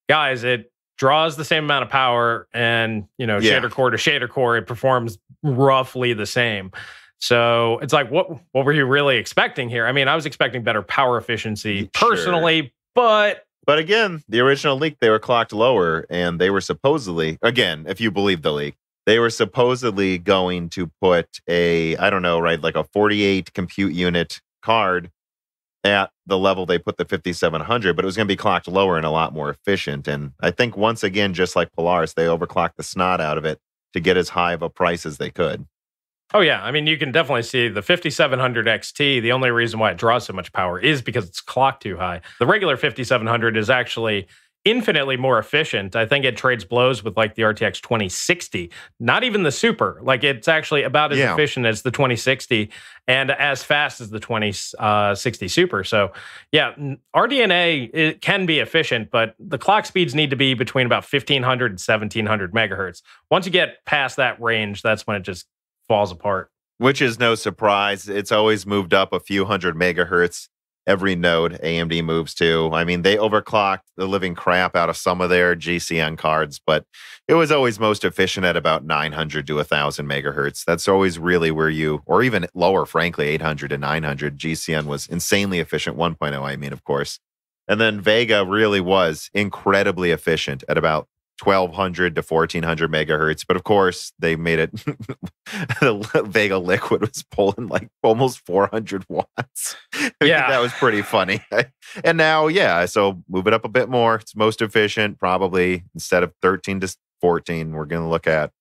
guys, it draws the same amount of power, and shader core to shader core, it performs roughly the same. So it's like, what were you really expecting here? I mean, I was expecting better power efficiency personally, but again, the original leak, they were clocked lower, and they were supposedly, again, if you believe the leak, they were supposedly going to put like a 48 compute unit card at the level they put the 5700, but it was going to be clocked lower and a lot more efficient. And I think once again, just like Polaris, they overclocked the snot out of it to get as high of a price as they could. Oh, yeah. I mean, you can definitely see the 5700 XT. The only reason why it draws so much power is because it's clocked too high. The regular 5700 is actually infinitely more efficient. I think it trades blows with like the RTX 2060, not even the Super. Like, it's actually about as efficient as the 2060 and as fast as the 2060 Super. So yeah, RDNA, it can be efficient, but the clock speeds need to be between about 1500 and 1700 megahertz. Once you get past that range, that's when it just falls apart. Which is no surprise. It's always moved up a few hundred megahertz every node AMD moves to. I mean, they overclocked the living crap out of some of their GCN cards, but it was always most efficient at about 900 to 1000 megahertz. That's always really where or even lower, frankly, 800 to 900. GCN was insanely efficient, 1.0, I mean, of course. And then Vega really was incredibly efficient at about 1200 to 1400 megahertz. But of course, they made it, the Vega Liquid was pulling like almost 400 watts. Yeah. That was pretty funny. And now, so move it up a bit more. It's most efficient, probably instead of 13 to 14, we're going to look at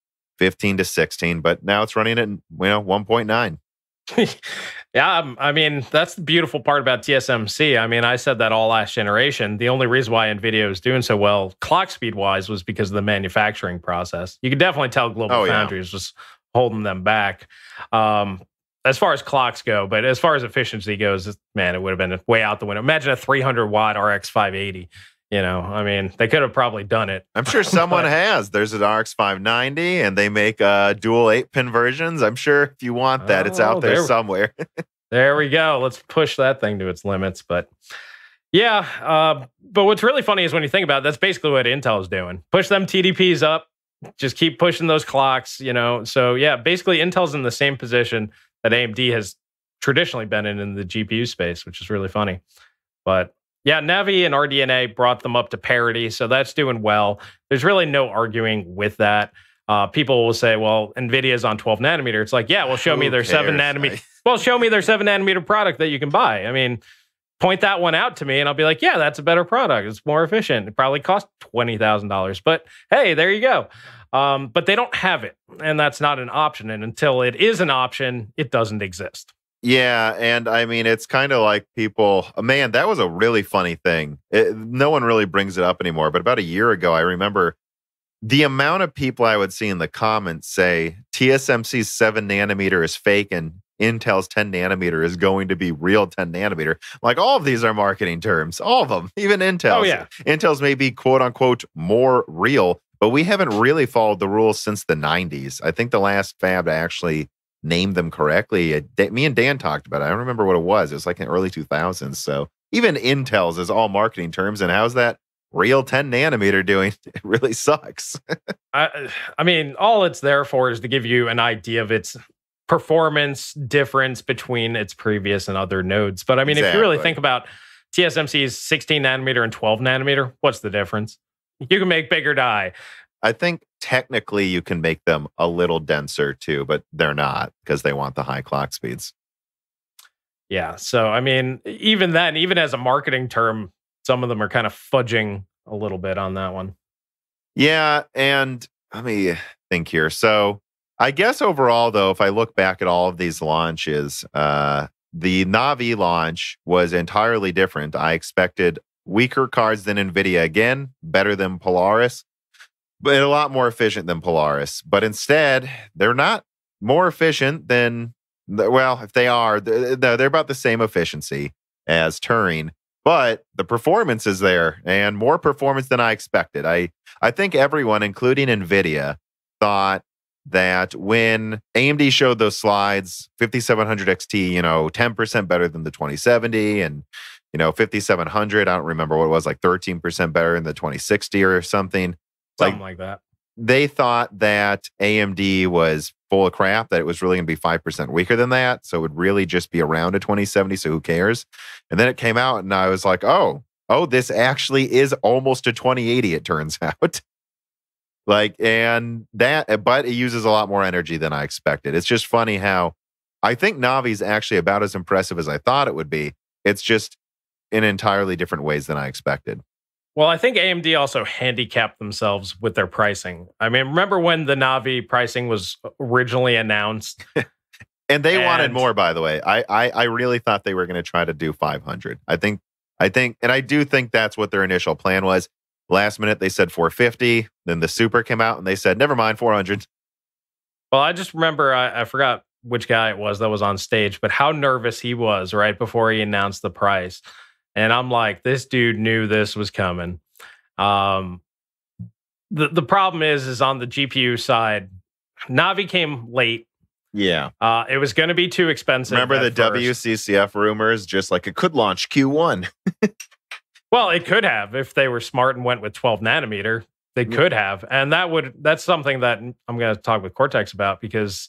15 to 16. But now it's running at 1.9. Yeah, I mean, that's the beautiful part about TSMC. I mean, I said that all last generation. The only reason why NVIDIA was doing so well clock speed wise was because of the manufacturing process. You could definitely tell Global Foundries was holding them back as far as clocks go. But as far as efficiency goes, man, it would have been way out the window. Imagine a 300 watt RX 580. I mean, they could have probably done it. I'm sure someone has. There's an RX 590, and they make dual 8-pin versions. I'm sure if you want that, it's out there somewhere. There we go. Let's push that thing to its limits. But yeah, but what's really funny is when you think about it, that's basically what Intel is doing. Push them TDPs up. Just keep pushing those clocks, So yeah, basically Intel's in the same position that AMD has traditionally been in the GPU space, which is really funny. But yeah, Navi and RDNA brought them up to parity, so that's doing well. There's really no arguing with that. People will say, well, NVIDIA's on 12 nanometer. It's like, yeah, well, show me their 7 nanometer. Well, show me their 7 nanometer product that you can buy. I mean, point that one out to me and I'll be like, yeah, that's a better product. It's more efficient. It probably costs $20,000, but hey, there you go. But they don't have it, and that's not an option. And until it is an option, it doesn't exist. Yeah, and I mean, it's kind of like people, man, that was a really funny thing. No one really brings it up anymore, but about a year ago, I remember the amount of people I would see in the comments say TSMC's 7 nanometer is fake and Intel's 10 nanometer is going to be real 10 nanometer. Like, all of these are marketing terms, all of them, even Intel's. Oh, yeah. Intel's may be quote unquote more real, but we haven't really followed the rules since the 90s. I think the last fab to actually name them correctly, me and Dan talked about it. I don't remember what it was. It was like in the early 2000s. So even Intel's is all marketing terms. And how's that real 10 nanometer doing? It really sucks. I mean, all it's there for is to give you an idea of its performance difference between its previous and other nodes. But I mean, if you really think about TSMC's 16 nanometer and 12 nanometer, what's the difference? You can make bigger die. I think technically you can make them a little denser too, but they're not because they want the high clock speeds. Yeah. So, I mean, even then, even as a marketing term, some of them are kind of fudging a little bit on that one. Yeah. And let me think here. So I guess overall, though, if I look back at all of these launches, the Navi launch was entirely different. I expected weaker cards than Nvidia. Again, better than Polaris, but a lot more efficient than Polaris. But instead, they're not more efficient than, well, if they are, they're about the same efficiency as Turing. But the performance is there, and more performance than I expected. I think everyone, including Nvidia, thought that when AMD showed those slides, 5700 XT, 10% better than the 2070, and 5700, I don't remember what it was, like 13% better than the 2060 or something. Something like that. They thought that AMD was full of crap, that it was really going to be 5% weaker than that. So it would really just be around a 2070. So who cares? And then it came out and I was like, oh, this actually is almost a 2080, it turns out. But it uses a lot more energy than I expected. It's just funny how I think Navi's actually about as impressive as I thought it would be. It's just in entirely different ways than I expected. Well, I think AMD also handicapped themselves with their pricing. I mean, remember when the Navi pricing was originally announced? And they wanted more, by the way. I really thought they were going to try to do 500. I do think that's what their initial plan was. Last minute, they said 450. Then the Super came out and they said, never mind, 400. Well, I just remember, I forgot which guy it was that was on stage, but how nervous he was right before he announced the price. And I'm like, this dude knew this was coming. The problem is on the GPU side, Navi came late. Yeah. It was going to be too expensive. Remember the WCCF rumors? Just like it could launch Q1. Well, it could have if they were smart and went with 12 nanometer. They could have. And that's something that I'm going to talk with Cortex about because,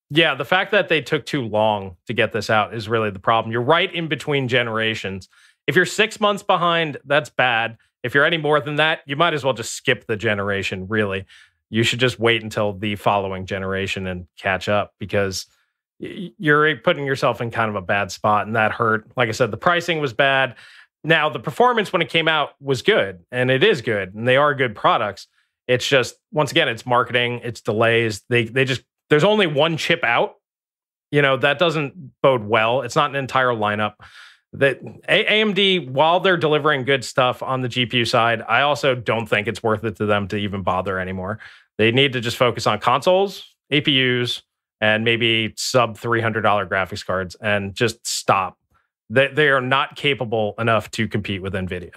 yeah, the fact that they took too long to get this out is really the problem. You're right in between generations. If you're 6 months behind, that's bad. If you're any more than that, you might as well just skip the generation, really. You should just wait until the following generation and catch up because you're putting yourself in kind of a bad spot, and that hurt. Like I said, the pricing was bad. Now, the performance when it came out was good, and it is good, and they are good products. It's just, once again, it's marketing, it's delays. There's only one chip out. That doesn't bode well. It's not an entire lineup. That AMD, while they're delivering good stuff on the GPU side, I also don't think it's worth it to them to even bother anymore. They need to just focus on consoles, APUs, and maybe sub $300 graphics cards and just stop. They are not capable enough to compete with Nvidia.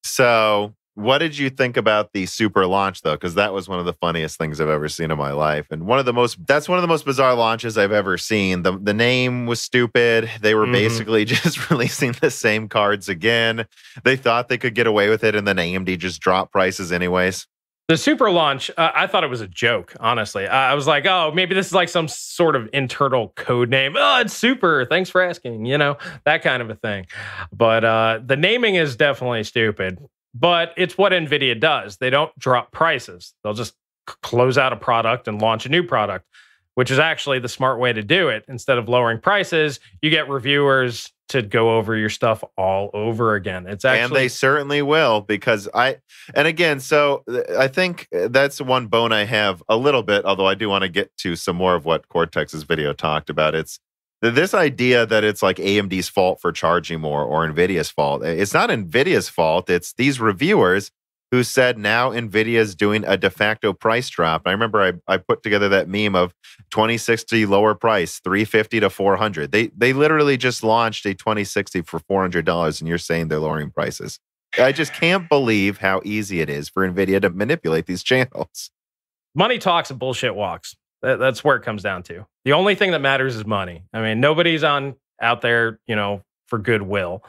So what did you think about the Super launch, though? Because that was one of the funniest things I've ever seen in my life. And that's one of the most bizarre launches I've ever seen. The name was stupid. They were basically just releasing the same cards again. They thought they could get away with it, and then AMD just dropped prices anyways. The Super launch, I thought it was a joke, honestly. I was like, oh, maybe this is like some sort of internal code name. Oh, it's Super. Thanks for asking, that kind of a thing. But the naming is definitely stupid. But it's what NVIDIA does. They don't drop prices. They'll just close out a product and launch a new product, which is actually the smart way to do it. Instead of lowering prices, you get reviewers to go over your stuff all over again. And they certainly will, because I think that's one bone I have a little bit, although I do want to get to some more of what Cortex's video talked about. It's this idea that it's like AMD's fault for charging more or NVIDIA's fault. It's not NVIDIA's fault. It's these reviewers who said now Nvidia is doing a de facto price drop. I remember I put together that meme of 2060 lower price, 350 to 400. They literally just launched a 2060 for $400, and you're saying they're lowering prices. I just can't believe how easy it is for Nvidia to manipulate these channels. Money talks and bullshit walks. That's where it comes down to. The only thing that matters is money. I mean, nobody's out there, for goodwill.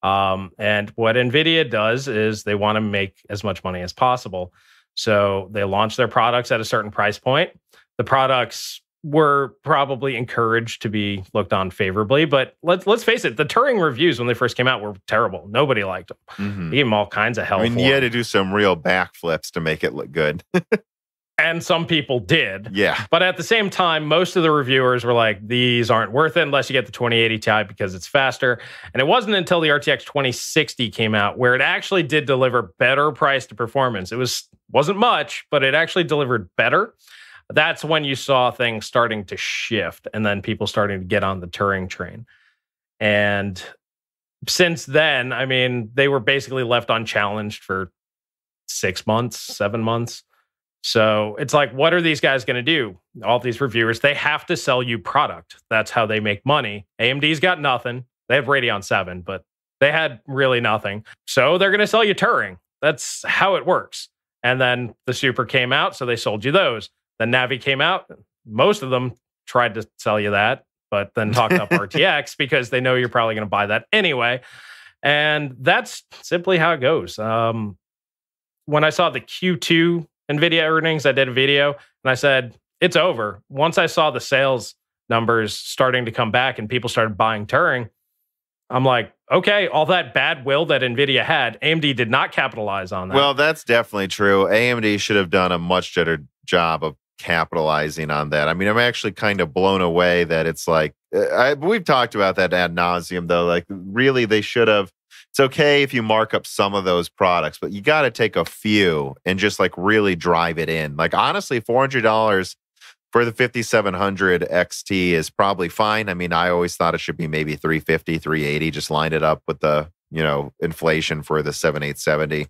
And what Nvidia does is they want to make as much money as possible. So they launch their products at a certain price point. The products were probably encouraged to be looked on favorably, but let's face it, the Turing reviews when they first came out were terrible. Nobody liked them. Mm-hmm. They gave them all kinds of hell. I mean, you had to do some real backflips to make it look good. And some people did. Yeah. But at the same time, most of the reviewers were like, these aren't worth it unless you get the 2080 Ti because it's faster. And it wasn't until the RTX 2060 came out where it actually did deliver better price to performance. It wasn't much, but it actually delivered better. That's when you saw things starting to shift and then people starting to get on the Turing train. And since then, I mean, they were basically left unchallenged for 6 months, 7 months. So it's like, what are these guys going to do? All these reviewers, they have to sell you product. That's how they make money. AMD's got nothing. They have Radeon 7, but they had really nothing. So they're going to sell you Turing. That's how it works. And then the Super came out, so they sold you those. The Navi came out. Most of them tried to sell you that, but then talked up RTX because they know you're probably going to buy that anyway. And that's simply how it goes. When I saw the Q2 Nvidia earnings, I did a video and I said, it's over. Once I saw the sales numbers starting to come back and people started buying Turing, I'm like, okay, all that bad will that Nvidia had, AMD did not capitalize on that. Well, that's definitely true. AMD should have done a much better job of capitalizing on that. I mean, I'm actually kind of blown away that it's like, we've talked about that ad nauseum, though. Like, really, they should have. It's okay if you mark up some of those products, but you got to take a few and just like really drive it in. Like, honestly, $400 for the 5700 XT is probably fine. I mean, I always thought it should be maybe 350, 380, just line it up with the, inflation for the 7870.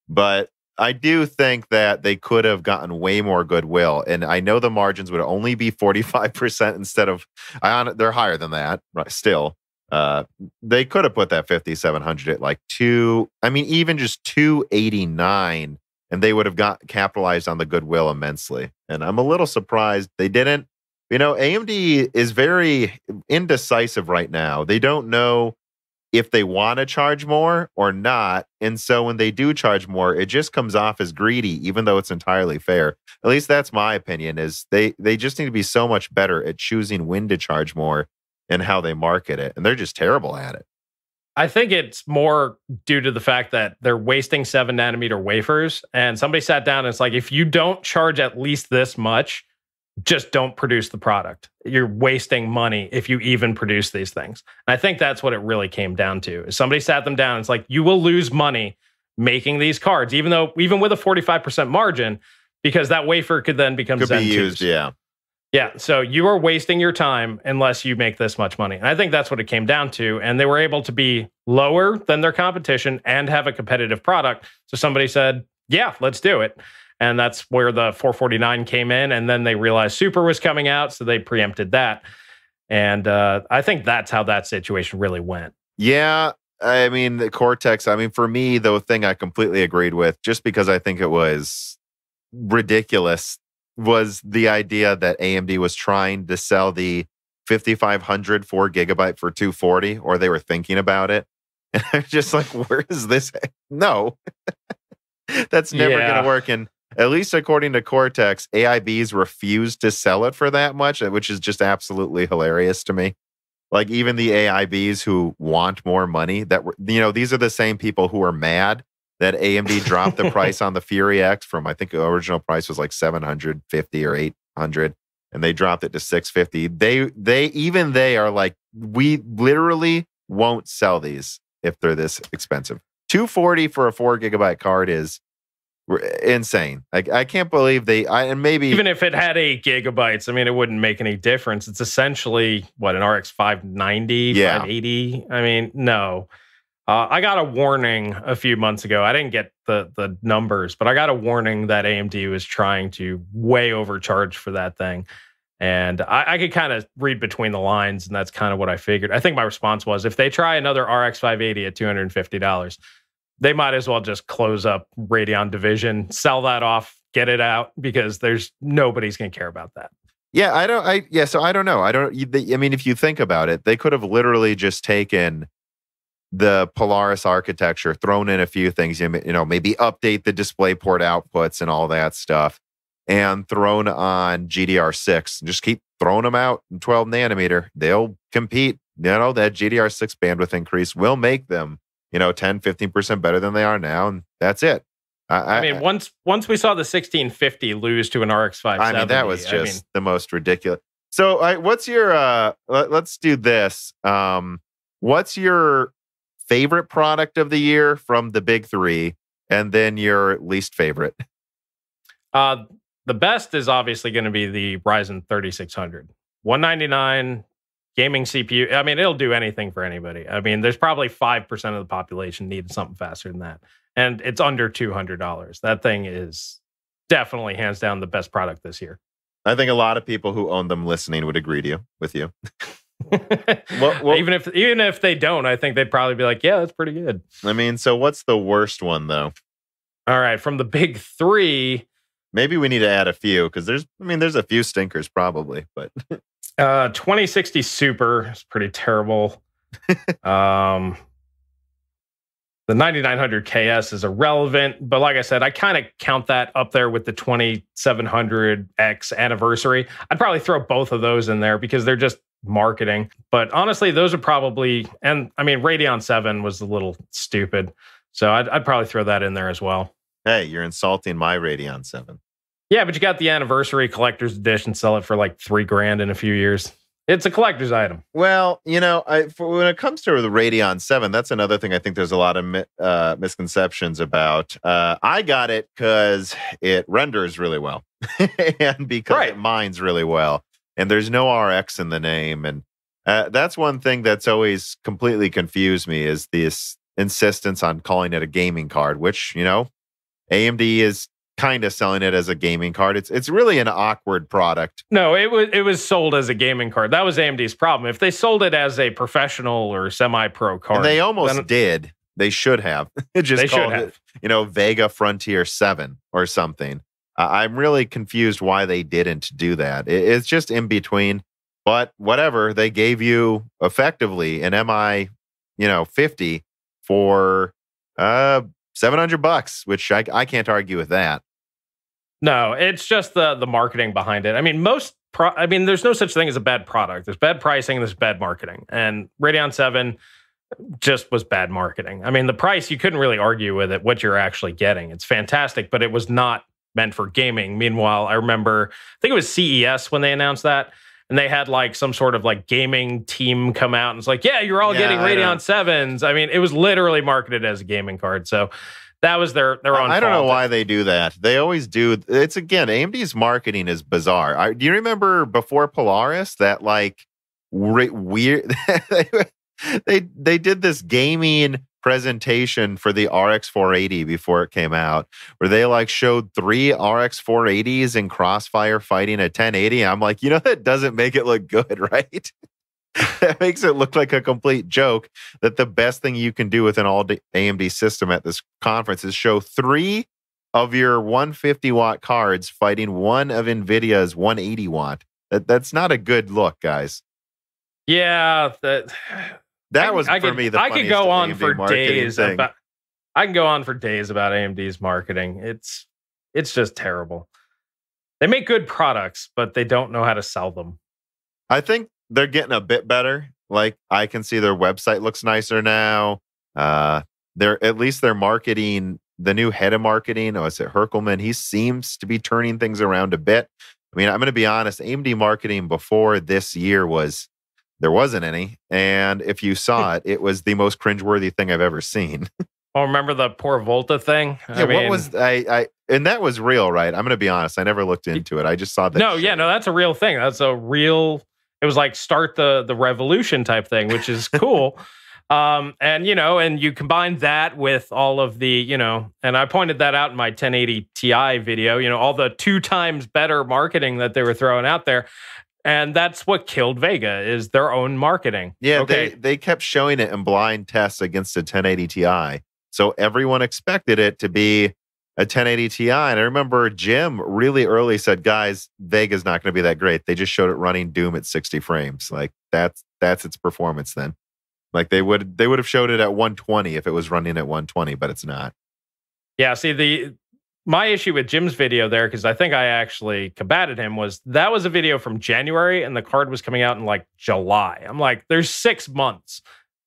But I do think that they could have gotten way more goodwill. And I know the margins would only be 45% instead of, they're higher than that, right? Still. They could have put that 5700 at like even just 289, and they would have capitalized on the goodwill immensely. And I'm a little surprised they didn't. AMD is very indecisive right now. They don't know if they want to charge more or not. And so when they do charge more, it just comes off as greedy, even though it's entirely fair. At least that's my opinion, is they just need to be so much better at choosing when to charge more and how they market it. And they're just terrible at it. I think it's more due to the fact that they're wasting 7 nanometer wafers. And somebody sat down and it's like, if you don't charge at least this much, just don't produce the product. You're wasting money if you even produce these things. And I think that's what it really came down to. Is somebody sat them down and it's like, you will lose money making these cards, even with a 45% margin, because that wafer could then become could Zen be used, 2s. yeah. Yeah, so you are wasting your time unless you make this much money. And I think that's what it came down to. And they were able to be lower than their competition and have a competitive product. So somebody said, yeah, let's do it. And that's where the 449 came in. And then they realized Super was coming out, so they preempted that. And I think that's how that situation really went. Yeah, I mean, the Cortex, for me, the thing I completely agreed with, just because I think it was ridiculous, was the idea that AMD was trying to sell the 5500 4 gigabyte for 240, or they were thinking about it. And I'm just like, where is this? No, that's never going to work. And at least according to Cortex, AIBs refused to sell it for that much, which is just absolutely hilarious to me. Like, even the AIBs who want more money, these are the same people who are mad that AMD dropped the price on the Fury X from, I think the original price was like 750 or 800, and they dropped it to 650. They are like, we literally won't sell these if they're this expensive. 240 for a 4 gigabyte card is insane. I can't believe and maybe even if it had 8 gigabytes, it wouldn't make any difference. It's essentially an RX 590, 580. No. I got a warning a few months ago. I didn't get the numbers, but I got a warning that AMD was trying to way overcharge for that thing. And I could kind of read between the lines, and that's kind of what I figured. I think my response was, if they try another RX 580 at $250, they might as well just close up Radeon division, sell that off, get it out, because there's nobody's going to care about that. Yeah, so I don't know. I mean, if you think about it, they could have literally just taken the Polaris architecture, thrown in a few things, maybe update the DisplayPort outputs and all that stuff, and thrown on GDR6. Just keep throwing them out in 12 nanometer. They'll compete. That GDR6 bandwidth increase will make them, 10, 15% better than they are now. And that's it. I mean, once we saw the 1650 lose to an RX 570, I mean, that was just the most ridiculous. So what's your, let's do this. What's your favorite product of the year from the big three, and then your least favorite? The best is obviously going to be the Ryzen 3600. 199 gaming CPU. I mean, it'll do anything for anybody. I mean, there's probably 5% of the population needed something faster than that. And it's under $200. That thing is definitely hands down the best product this year. I think a lot of people who own them listening would agree with you. Well, even if they don't, I think they'd probably be like, yeah, that's pretty good. I mean, so what's the worst one though? All right, from the big three, maybe we need to add a few, because there's a few stinkers probably, but 2060 Super is pretty terrible. The 9900 KS is irrelevant, but like I said, I kind of count that up there with the 2700X anniversary. I'd probably throw both of those in there because they're just marketing. But honestly, those are probably, and I mean, Radeon 7 was a little stupid, so I'd probably throw that in there as well. Hey, you're insulting my Radeon 7. Yeah, but you got the anniversary collector's edition, sell it for like $3,000 in a few years. It's a collector's item. Well, when it comes to the Radeon 7, that's another thing I think there's a lot of misconceptions about. I got it because it renders really well and because it mines really well. And there's no RX in the name. And that's one thing that's always completely confused me, is this insistence on calling it a gaming card, which, AMD is kind of selling it as a gaming card. It's really an awkward product. No, it was sold as a gaming card. That was AMD's problem. If they sold it as a professional or semi-pro card, and they almost did. They should have. Just called it, Vega Frontier 7 or something. I'm really confused why they didn't do that. It's just in between. But whatever, they gave you effectively an MI, 50 for $700, which I can't argue with that. No, it's just the marketing behind it. I mean, there's no such thing as a bad product. There's bad pricing, there's bad marketing. And Radeon 7 just was bad marketing. I mean, the price, you couldn't really argue with it, what you're actually getting. It's fantastic, but it was not meant for gaming. Meanwhile, I remember, I think it was CES when they announced that, and they had like some sort of like gaming team come out and it's like, yeah, you're all getting Radeon 7s. I mean, it was literally marketed as a gaming card. So that was their own I don't know fault. why they do that. They always do. It's, again, AMD's marketing is bizarre. Do you remember before Polaris that like weird they did this gaming presentation for the RX 480 before it came out, where they like showed 3 RX 480s in crossfire fighting at 1080. I'm like, that doesn't make it look good, right? That makes it look like a complete joke, that the best thing you can do with an all AMD system at this conference is show 3 of your 150 watt cards fighting one of Nvidia's 180 watt. That's not a good look, guys. Yeah, that was for me the funniest. I could go on AMD for days thing. I can go on for days about AMD's marketing. It's just terrible. They make good products, but they don't know how to sell them. I think they're getting a bit better. Like, I can see their website looks nicer now. They're marketing, the new head of marketing. Oh, is it Herkelman? He seems to be turning things around a bit. I mean, I'm going to be honest. AMD marketing before this year there wasn't any. And if you saw it, it was the most cringeworthy thing I've ever seen. Oh, remember the poor Volta thing? Yeah, what was and that was real, right? I'm going to be honest. I never looked into it. I just saw that. No, that's a real thing. That's a real. It was like start the revolution type thing, which is cool. And and you combine that with all of the, and I pointed that out in my 1080 Ti video, all the 2 times better marketing that they were throwing out there. And that's what killed Vega, is their own marketing. Yeah, Okay. they kept showing it in blind tests against a 1080 Ti. So everyone expected it to be a 1080 Ti. And I remember Jim really early said, guys, Vega's not going to be that great. They just showed it running Doom at 60 frames. Like that's its performance then. Like they would have showed it at 120 if it was running at 120, but it's not. Yeah, see, my issue with Jim's video there, because I think I actually combated him, was that was a video from January and the card was coming out in like July. I'm like, there's 6 months.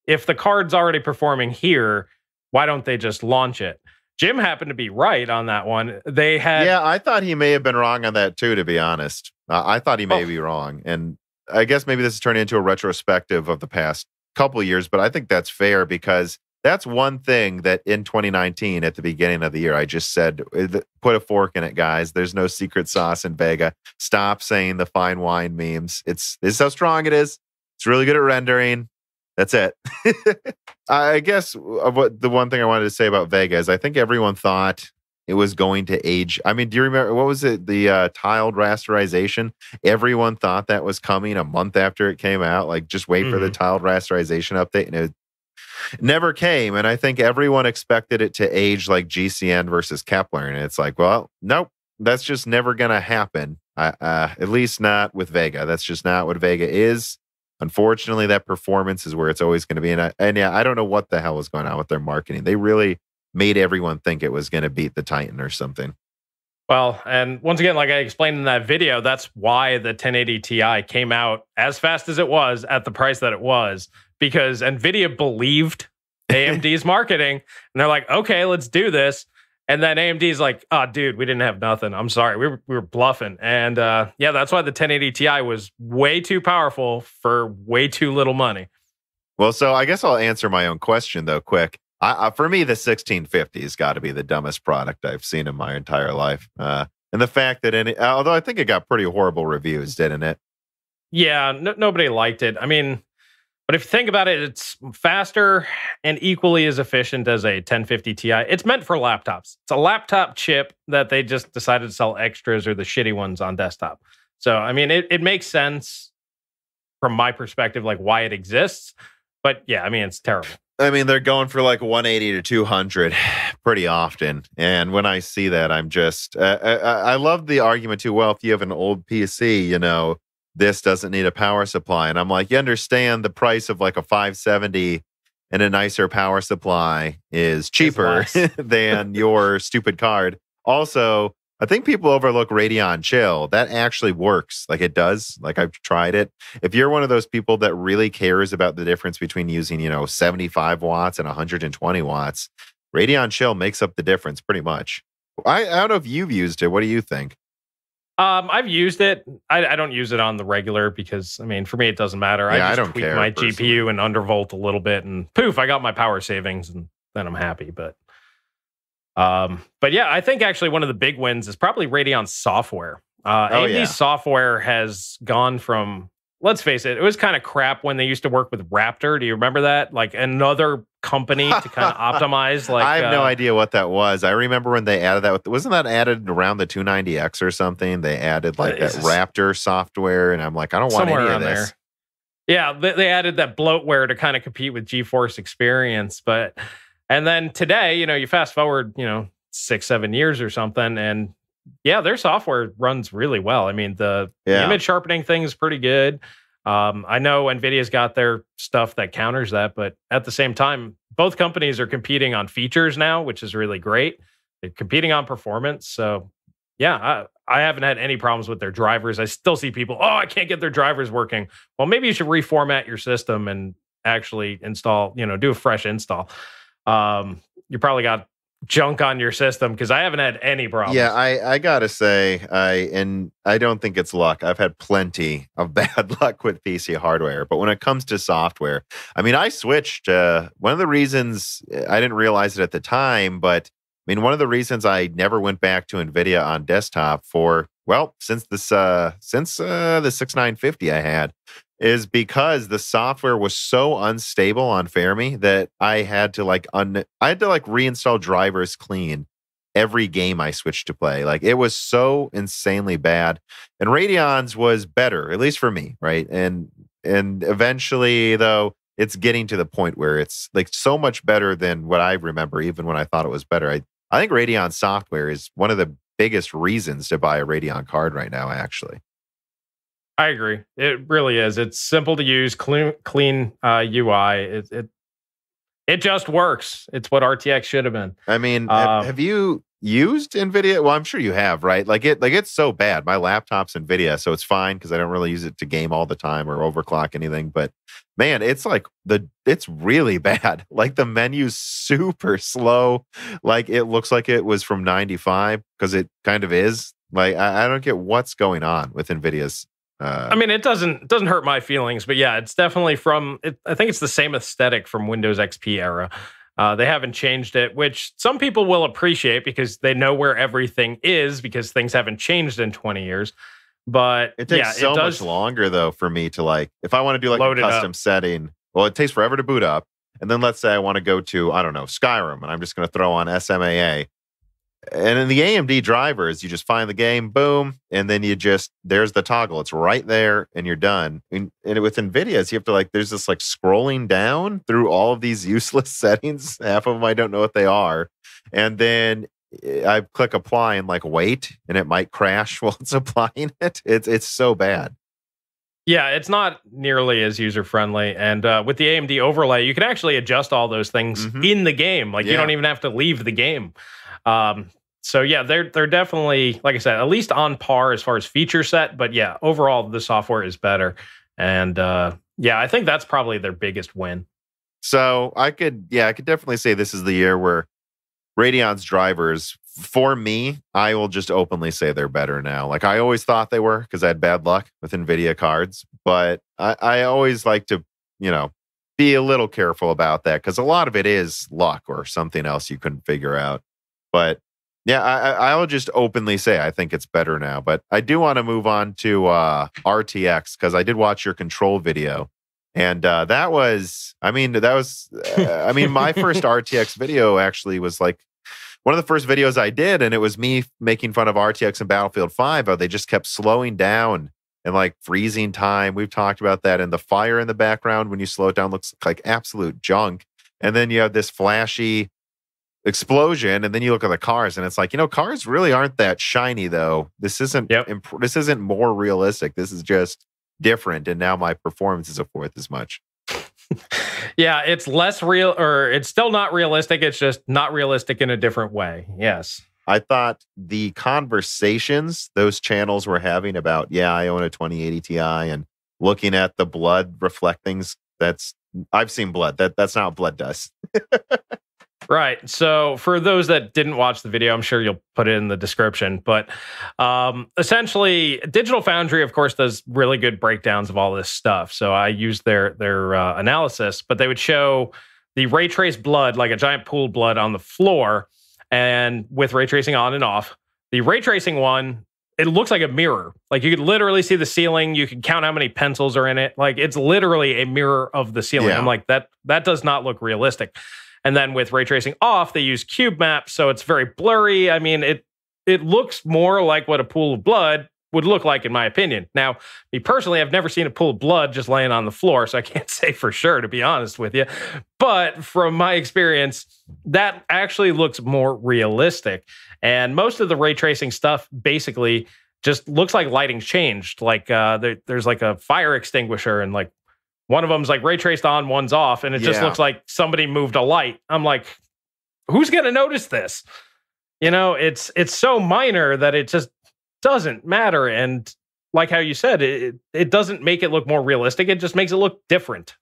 If the card's already performing here, why don't they just launch it? Jim happened to be right on that one. They had... Yeah, I thought he may have been wrong on that too, to be honest. I thought he may be wrong. And I guess maybe this is turning into a retrospective of the past couple of years, but I think that's fair because that's one thing that in 2019 at the beginning of the year I just said, put a fork in it, guys. There's no secret sauce in Vega. Stop saying the fine wine memes. This is how strong it is. It's really good at rendering. That's it. I guess the one thing I wanted to say about Vega is I think everyone thought it was going to age. I mean, do you remember, what was it? The tiled rasterization. Everyone thought that was coming a month after it came out. Like, just wait for the tiled rasterization update. And it never came. And I think everyone expected it to age like GCN versus Kepler. And it's like, well, nope, that's just never going to happen. At least not with Vega. That's just not what Vega is. Unfortunately, that performance is where it's always going to be. And yeah, I don't know what the hell was going on with their marketing. They really made everyone think it was going to beat the Titan or something. Well, and once again, like I explained in that video, that's why the 1080 Ti came out as fast as it was at the price that it was, because Nvidia believed AMD's marketing, and they're like, okay, let's do this. And then AMD's like, oh, dude, we didn't have nothing. I'm sorry. We were bluffing. And yeah, that's why the 1080 Ti was way too powerful for way too little money. Well, so I guess I'll answer my own question, though, quick. For me, the 1650 has got to be the dumbest product I've seen in my entire life. And the fact that although I think it got pretty horrible reviews, didn't it? Yeah, nobody liked it. I mean, but if you think about it, it's faster and equally as efficient as a 1050 Ti. It's meant for laptops. It's a laptop chip that they just decided to sell extras or the shitty ones on desktop. So, I mean, it makes sense from my perspective, like why it exists. But yeah, I mean, it's terrible. I mean, they're going for like 180 to 200 pretty often. And when I see that, I'm just, I love the argument too. Well, if you have an old PC, this doesn't need a power supply. And I'm like, you understand the price of like a 570 and a nicer power supply is cheaper than your stupid card. Also, I think people overlook Radeon Chill. That actually works. Like it does. Like I've tried it. If you're one of those people that really cares about the difference between using, 75 watts and 120 watts, Radeon Chill makes up the difference pretty much. I don't know if you've used it. What do you think? I've used it. I don't use it on the regular because, I mean, for me, it doesn't matter. Yeah, I just don't tweak care, my personally. GPU and undervolt a little bit and poof, I got my power savings and then I'm happy. But yeah, I think actually one of the big wins is probably Radeon software. AMD's software has gone from, let's face it, it was kind of crap when they used to work with Raptor. Do you remember that? Like another company to kind of optimize. Like I have no idea what that was. I remember when they added that. Wasn't that added around the 290X or something? They added like that Raptor software, and I'm like, I don't want any of this. Yeah, they added that bloatware to kind of compete with GeForce Experience, and then today, you fast forward, 6-7 years or something, and yeah, their software runs really well. I mean, the image sharpening thing is pretty good. I know NVIDIA's got their stuff that counters that, but at the same time, both companies are competing on features now, which is really great. They're competing on performance. So yeah, I haven't had any problems with their drivers. I still see people, I can't get their drivers working. Well, maybe you should reformat your system and actually install, do a fresh install. You probably got junk on your system because I haven't had any problems. Yeah, I gotta say, I don't think it's luck. I've had plenty of bad luck with PC hardware, but when it comes to software, I mean, I switched. One of the reasons I didn't realize it at the time, but I mean, one of the reasons I never went back to Nvidia on desktop since the 6950 I had is because the software was so unstable on Fermi that I had to reinstall drivers clean every game I switched to play. Like it was so insanely bad. And Radeon's was better, at least for me, right? And eventually though, it's getting to the point where it's like so much better than what I remember, even when I thought it was better. I think Radeon software is one of the biggest reasons to buy a Radeon card right now, actually. I agree. It really is. It's simple to use, clean UI. It just works. It's what RTX should have been. I mean, have you used Nvidia? Well, I'm sure you have, right? It's so bad. My laptop's Nvidia, so it's fine because I don't really use it to game all the time or overclock anything. But man, it's really bad. Like the menu's super slow. Like it looks like it was from 95 because it kind of is. Like I don't get what's going on with Nvidia's. I mean, it doesn't hurt my feelings, but yeah, it's definitely from. I think it's the same aesthetic from Windows XP era. They haven't changed it, which some people will appreciate because they know where everything is because things haven't changed in 20 years. But it takes much longer though for me to if I want to do a custom setting. Well, it takes forever to boot up, and then let's say I want to go to Skyrim, and I'm just going to throw on SMAA. And in the AMD drivers, you just find the game, boom, and then there's the toggle. It's right there, and you're done. And with NVIDIA's, you have to there's this scrolling down through all of these useless settings. Half of them I don't know what they are. And then I click apply and wait, and it might crash while it's applying it. It's so bad. Yeah, it's not nearly as user-friendly. And with the AMD overlay, you can actually adjust all those things in the game. You don't even have to leave the game. So yeah, they're definitely, like I said, at least on par as far as feature set. But yeah, overall the software is better, and I think that's probably their biggest win. So I could definitely say this is the year where Radeon's drivers, for me, I will just openly say they're better now. I always thought they were because I had bad luck with Nvidia cards, but I always like to be a little careful about that because a lot of it is luck or something else you couldn't figure out. But yeah, I'll just openly say I think it's better now. But I do want to move on to RTX because I did watch your control video. And my first RTX video actually was one of the first videos I did. And it was me making fun of RTX and Battlefield 5. How they just kept slowing down and freezing time. We've talked about that. And the fire in the background, when you slow it down, looks like absolute junk. And then you have this flashy explosion, and then you look at the cars, and it's cars really aren't that shiny though. This isn't this isn't more realistic. This is just different, and now my performance isn't worth as much. Yeah, it's less real, or it's still not realistic. It's just not realistic in a different way. Yes. I thought the conversations those channels were having about, I own a 2080 Ti, and looking at the blood reflect things. I've seen blood. That's not what blood does. Right. So for those that didn't watch the video, I'm sure you'll put it in the description. But essentially, Digital Foundry, of course, does really good breakdowns of all this stuff. So I used their analysis, but they would show the ray trace blood, like a giant pool of blood on the floor, and with ray tracing on and off. The ray tracing one, it looks like a mirror. You could literally see the ceiling. You can count how many pencils are in it. It's literally a mirror of the ceiling. Yeah. I'm like, that does not look realistic. And then with ray tracing off, they use cube maps, so it's very blurry. I mean, it looks more like what a pool of blood would look like, in my opinion. Now, me personally, I've never seen a pool of blood just laying on the floor, so I can't say for sure, to be honest with you. But from my experience, that actually looks more realistic. And most of the ray tracing stuff basically just looks like lighting's changed. There's a fire extinguisher, and one of them's ray traced on, one's off, and it just looks like somebody moved a light. I'm like, who's gonna notice this? It's so minor that it just doesn't matter. And like how you said, it doesn't make it look more realistic. It just makes it look different.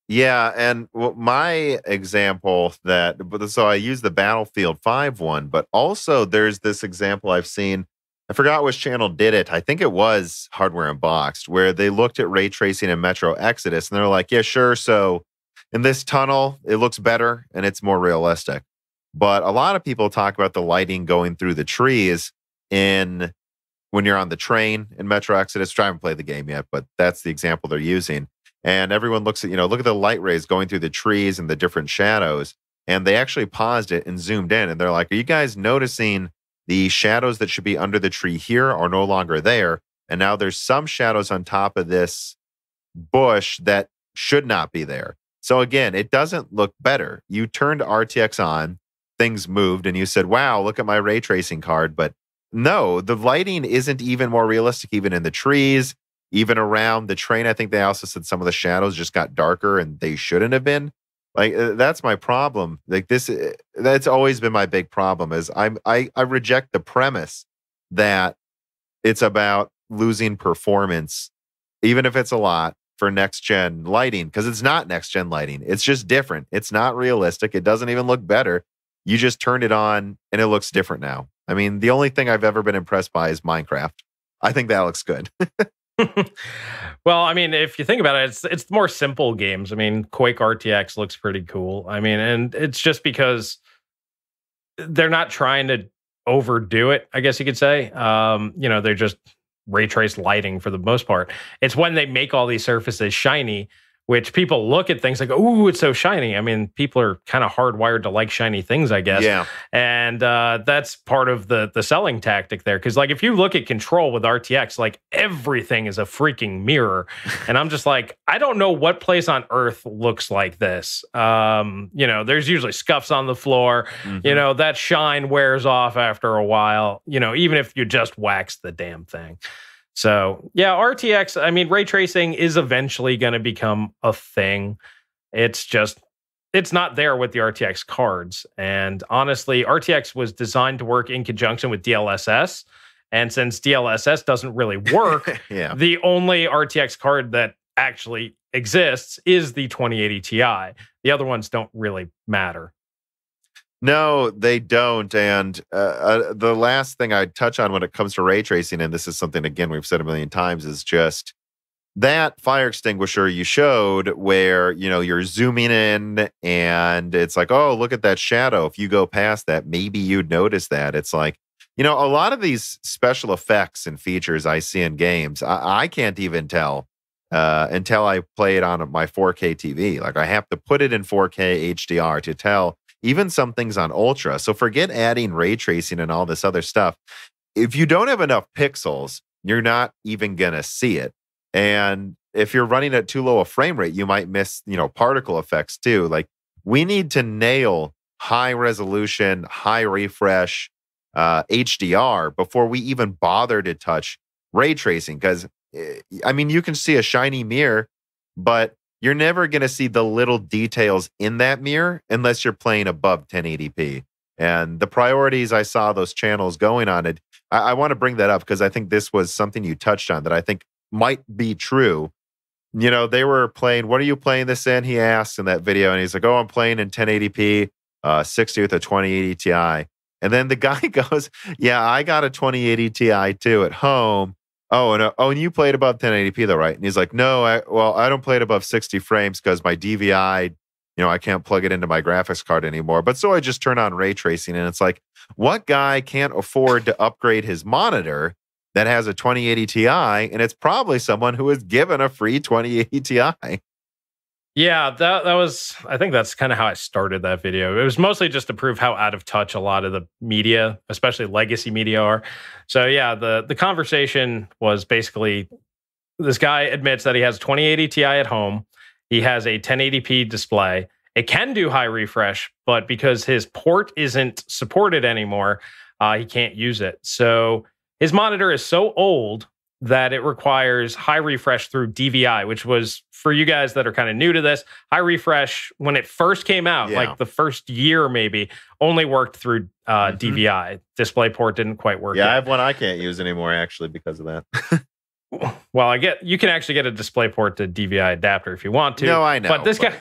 Yeah, and my example so I use the Battlefield 5 one, but also there's this example I've seen. I forgot which channel did it. I think it was Hardware Unboxed, where they looked at ray tracing in Metro Exodus, and they're like, yeah, sure. So in this tunnel, it looks better and it's more realistic. But a lot of people talk about the lighting going through the trees in when you're on the train in Metro Exodus. I haven't played the game yet, but that's the example they're using. And everyone looks at, look at the light rays going through the trees and the different shadows. And they actually paused it and zoomed in. And they're like, are you guys noticing the shadows that should be under the tree here are no longer there? And now there's some shadows on top of this bush that should not be there. So again, it doesn't look better. You turned RTX on, things moved, and you said, wow, look at my ray tracing card. But no, the lighting isn't even more realistic, even in the trees, even around the train. I think they also said some of the shadows just got darker and they shouldn't have been. Like, that's my problem. Like that's always been my big problem is I reject the premise that it's about losing performance, even if it's a lot, for next gen lighting, because it's not next gen lighting. It's just different. It's not realistic. It doesn't even look better. You just turned it on and it looks different now. I mean, the only thing I've ever been impressed by is Minecraft. I think that looks good. Well, I mean, if you think about it, it's more simple games. I mean, Quake RTX looks pretty cool. I mean, and it's just because they're not trying to overdo it, I guess you could say. They're just ray traced lighting for the most part. It's when they make all these surfaces shiny, which people look at things like, "Ooh, it's so shiny." I mean, people are kind of hardwired to like shiny things, I guess. Yeah. And that's part of the selling tactic there. Because like if you look at Control with RTX, like everything is a freaking mirror. And I'm just like, I don't know what place on earth looks like this. There's usually scuffs on the floor. Mm-hmm. That shine wears off after a while. Even if you just wax the damn thing. So, yeah, RTX, I mean, ray tracing is eventually going to become a thing. It's not there with the RTX cards. And honestly, RTX was designed to work in conjunction with DLSS. And since DLSS doesn't really work, yeah. The only RTX card that actually exists is the 2080 Ti. The other ones don't really matter. No, they don't. And the last thing I'd touch on when it comes to ray tracing, and this is something, again, we've said a million times, is just that fire extinguisher you showed where, you're zooming in and it's like, oh, look at that shadow. If you go past that, maybe you'd notice that. It's like, a lot of these special effects and features I see in games, I can't even tell until I play it on my 4K TV. Like I have to put it in 4K HDR to tell. Even some things on Ultra. So forget adding ray tracing and all this other stuff. If you don't have enough pixels, you're not even going to see it. And if you're running at too low a frame rate, you might miss, particle effects too. Like we need to nail high resolution, high refresh HDR before we even bother to touch ray tracing. Because, you can see a shiny mirror, but you're never going to see the little details in that mirror unless you're playing above 1080p. And the priorities I saw those channels going on it, I want to bring that up because I think this was something you touched on that I think might be true. They were playing, what are you playing this in? He asked in that video, and he's like, oh, I'm playing in 1080p, 60 with a 2080 Ti. And then the guy goes, yeah, I got a 2080 Ti too at home. And you played above 1080p though, right? And he's like, no, I don't play it above 60 frames because my DVI, I can't plug it into my graphics card anymore. But so I just turn on ray tracing, and it's like, what guy can't afford to upgrade his monitor that has a 2080 Ti? And it's probably someone who is given a free 2080 Ti. Yeah, that was, I think that's kind of how I started that video. It was mostly just to prove how out of touch a lot of the media, especially legacy media, are. So yeah, the conversation was basically, this guy admits that he has a 2080 Ti at home. He has a 1080p display. It can do high refresh, but because his port isn't supported anymore, he can't use it. So his monitor is so old that it requires high refresh through DVI, which was, for you guys that are kind of new to this, high refresh when it first came out, like the first year maybe, only worked through DVI. DisplayPort didn't quite work. Yeah, I have one I can't use anymore actually because of that. Well, you can actually get a DisplayPort to DVI adapter if you want to. No, I know. But this guy,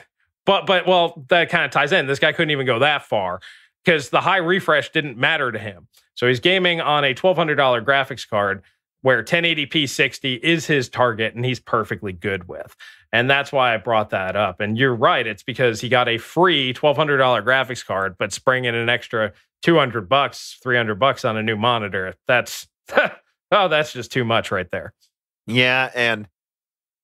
well, that kind of ties in. This guy couldn't even go that far because the high refresh didn't matter to him. So he's gaming on a $1,200 graphics card where 1080p 60 is his target and he's perfectly good with. And that's why I brought that up. And you're right. It's because he got a free $1,200 graphics card, but springing an extra $200, $300 on a new monitor. That's Oh, that's just too much right there. Yeah, and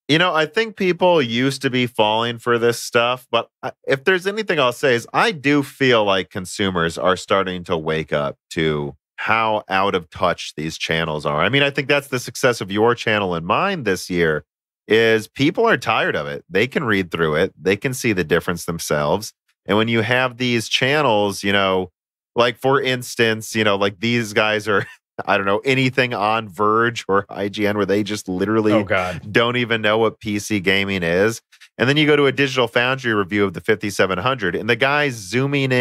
I think people used to be falling for this stuff, but if there's anything I'll say is I do feel like consumers are starting to wake up to how out of touch these channels are. I mean, I think that's the success of your channel and mine this year is people are tired of it. They can read through it. They can see the difference themselves. And when you have these channels, like for instance, like these guys are I don't know, anything on Verge or IGN where they just literally Oh God. don't even know what PC gaming is. And then you go to a Digital Foundry review of the 5700 and the guy's zooming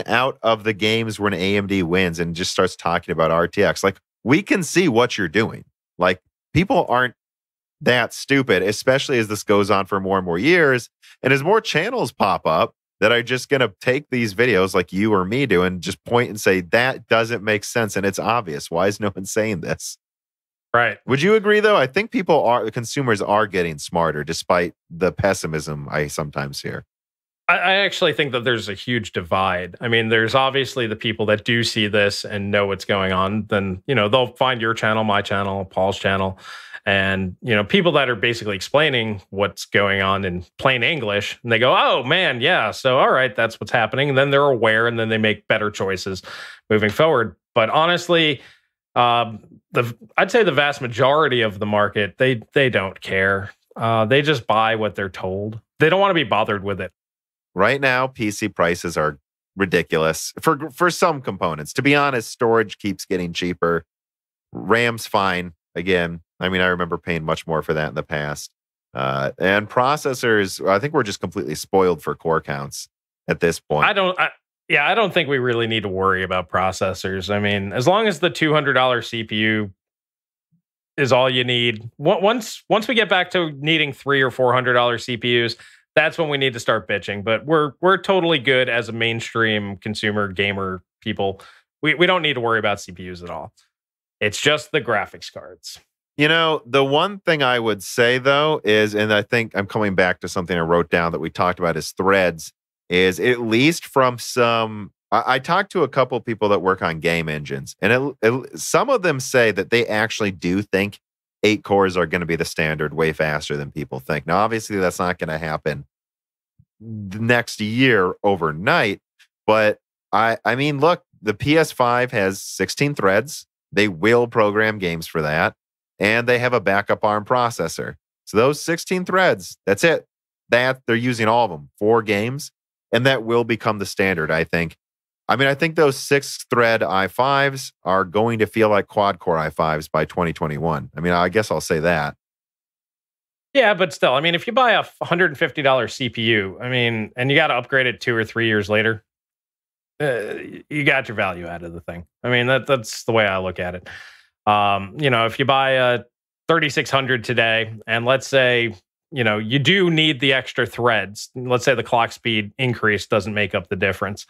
out of the games when AMD wins and just starts talking about RTX. Like, we can see what you're doing. Like, people aren't that stupid, especially as this goes on for more and more years. And as more channels pop up that are just going to take these videos like you or me do and just point and say, that doesn't make sense. And it's obvious. Why is no one saying this? Right. Would you agree, though? I think consumers are getting smarter despite the pessimism I sometimes hear. I actually think that there's a huge divide. I mean, there's obviously the people that do see this and know what's going on. Then, they'll find your channel, my channel, Paul's channel. And, people that are basically explaining what's going on in plain English. And they go, oh, man, yeah. So, all right, that's what's happening. And then they're aware and then they make better choices moving forward. But honestly, I'd say the vast majority of the market, they don't care. They just buy what they're told. They don't want to be bothered with it. Right now, PC prices are ridiculous for some components. To be honest, storage keeps getting cheaper. RAM's fine. Again, I mean, I remember paying much more for that in the past. And processors, I think we're just completely spoiled for core counts at this point. I don't think we really need to worry about processors. I mean, as long as the $200 CPU is all you need. Once we get back to needing $300 or $400 CPUs, that's when we need to start bitching. But we're totally good as a mainstream consumer gamer people. We don't need to worry about CPUs at all. It's just the graphics cards. The one thing I would say, though, is, and I think I'm coming back to something I wrote down that we talked about as threads, is at least from some... I talked to a couple of people that work on game engines, and some of them say that they actually do think 8 cores are going to be the standard way faster than people think. Now, obviously, that's not going to happen the next year overnight, but I mean, look, the PS5 has 16 threads. They will program games for that, and they have a backup ARM processor. So those 16 threads, that's it. That they're using all of them for games, and that will become the standard, I think. I mean, I think those 6-thread i5s are going to feel like quad-core i5s by 2021. I mean, I guess I'll say that. Yeah, but still, I mean, if you buy a $150 CPU, I mean, and you got to upgrade it 2 or 3 years later, you got your value out of the thing. I mean, that's the way I look at it. If you buy a 3600 today, and let's say, you do need the extra threads. Let's say the clock speed increase doesn't make up the difference.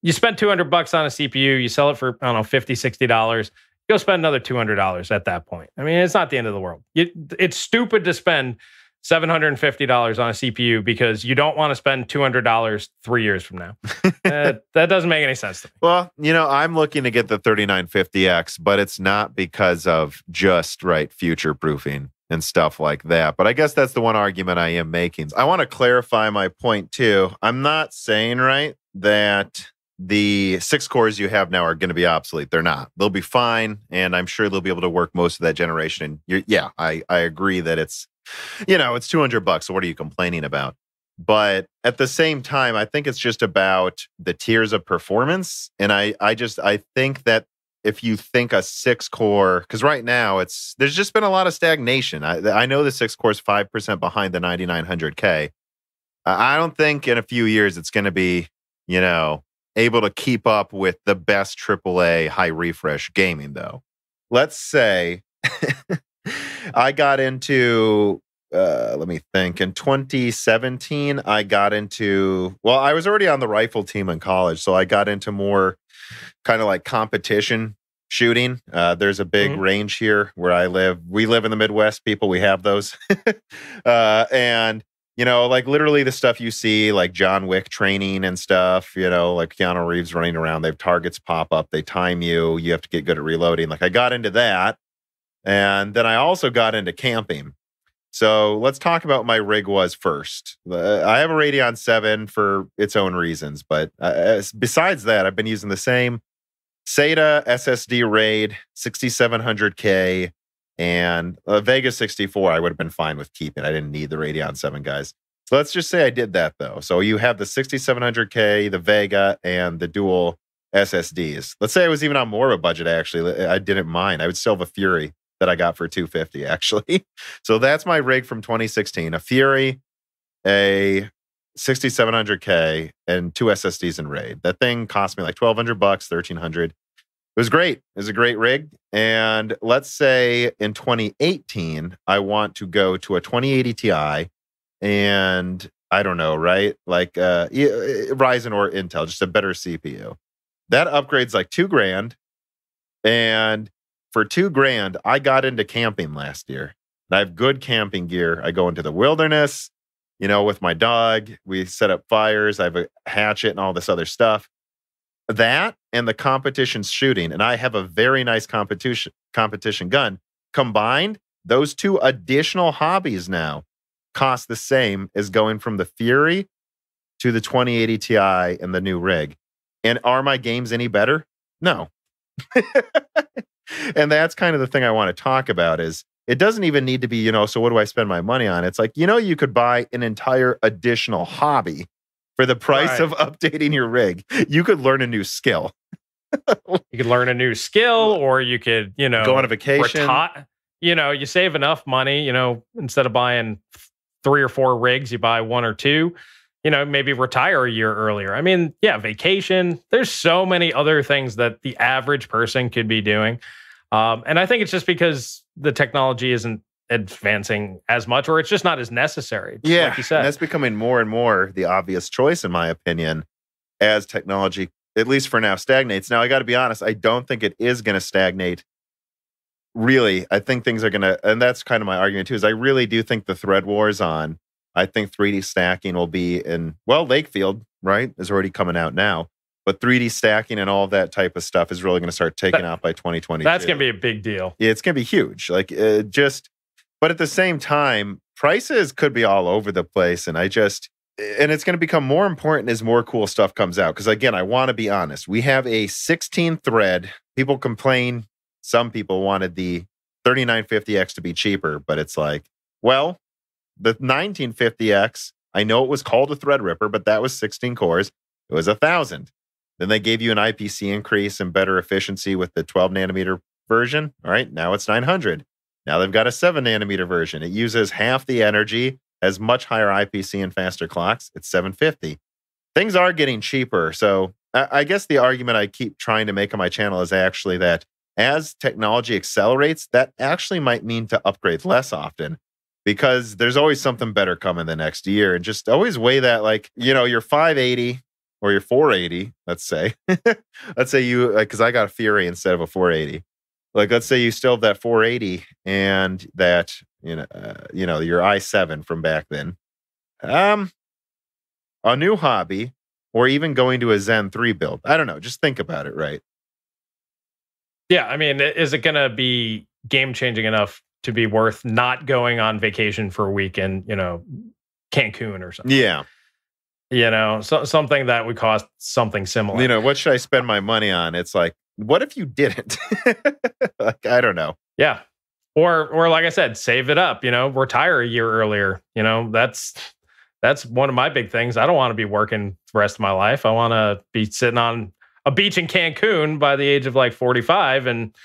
You spend $200 on a CPU, you sell it for, I don't know, $50, $60. Go spend another $200 at that point. I mean, it's not the end of the world. It's stupid to spend $750 on a CPU because you don't want to spend $200 3 years from now. That doesn't make any sense to me. Well, I'm looking to get the 3950X, but it's not because of just future-proofing and stuff like that. But I guess that's the one argument I am making. I want to clarify my point too. I'm not saying, that the 6 cores you have now are going to be obsolete. They're not. They'll be fine, and I'm sure they'll be able to work most of that generation. I agree that it's, it's $200. So what are you complaining about? But at the same time, I think it's just about the tiers of performance. And I think that if you think a 6-core, because right now there's just been a lot of stagnation. I know the 6-core is 5% behind the 9900K. I don't think in a few years it's going to be, able to keep up with the best AAA high refresh gaming, though. Let's say I got into, let me think, in 2017, I was already on the rifle team in college, so I got into more kind of like competition shooting. There's a big range here where I live. We live in the Midwest, people. We have those. And like literally the stuff you see, like John Wick training and stuff, like Keanu Reeves running around. They have targets pop up. They time you. You have to get good at reloading. Like I got into that. And then I also got into camping. So let's talk about what my rig was first. I have a Radeon 7 for its own reasons. But besides that, I've been using the same SATA SSD RAID 6700K and Vega 64. I would have been fine with keeping. I didn't need the Radeon 7, guys. So let's just say I did that, though. So you have the 6700K, the Vega, and the dual SSDs. Let's say I was even on more of a budget, actually. I didn't mind. I would still have a Fury that I got for $250, actually. So that's my rig from 2016. A Fury, a 6700K, and 2 SSDs in RAID. That thing cost me like $1,200, $1,300. It was great. It was a great rig. And let's say in 2018, I want to go to a 2080 Ti and I don't know, right? Like Ryzen or Intel, just a better CPU. That upgrade's like $2,000. And for $2,000, I got into camping last year. And I have good camping gear. I go into the wilderness, with my dog. We set up fires. I have a hatchet and all this other stuff. That and the competition shooting, and I have a very nice competition gun. Combined, those two additional hobbies now cost the same as going from the Fury to the 2080 Ti and the new rig. And are my games any better? No. And that's kind of the thing I want to talk about is it doesn't even need to be, so what do I spend my money on? It's like, you could buy an entire additional hobby for the price of updating your rig. You could learn a new skill. You could learn a new skill, or you could, go on a vacation. You save enough money, instead of buying 3 or 4 rigs, you buy 1 or 2, maybe retire a year earlier. I mean, yeah, vacation. There's so many other things that the average person could be doing. And I think it's just because the technology isn't advancing as much, or it's just not as necessary. Yeah, like you said. And that's becoming more and more the obvious choice, in my opinion, as technology, at least for now, stagnates. Now, I got to be honest, I don't think it is going to stagnate. Really, I think things are going to, and that's kind of my argument too, is I really do think the thread war is on. I think 3D stacking will be in, Lakefield, right, is already coming out now. But 3D stacking and all of that type of stuff is really going to start taking off by 2022. That's going to be a big deal. Yeah, it's going to be huge. But at the same time, prices could be all over the place. And it's going to become more important as more cool stuff comes out. Because again, I want to be honest. We have a 16 thread. People complain. Some people wanted the 3950X to be cheaper. But it's like, the 1950X, I know it was called a Threadripper, but that was 16 cores. It was $1,000. Then they gave you an IPC increase and better efficiency with the 12 nanometer version. All right, now it's 900. Now they've got a 7 nanometer version. It uses half the energy, has much higher IPC and faster clocks. It's 750. Things are getting cheaper. So I guess the argument I keep trying to make on my channel is actually that as technology accelerates, that actually might mean to upgrade less often, because there's always something better coming the next year. And just always weigh that, like, your 580 or your 480, let's say. Let's say you, because I got a Fury instead of a 480. Like, let's say you still have that 480 and that, your i7 from back then. A new hobby, or even going to a Zen 3 build. I don't know. Just think about it, right? Yeah, I mean, is it going to be game-changing enough to be worth not going on vacation for a week in, Cancun or something? Yeah. Something that would cost something similar. What should I spend my money on? It's like, what if you didn't? Like, I don't know. Yeah. Or like I said, save it up, retire a year earlier. That's one of my big things. I don't want to be working the rest of my life. I want to be sitting on a beach in Cancun by the age of like 45 and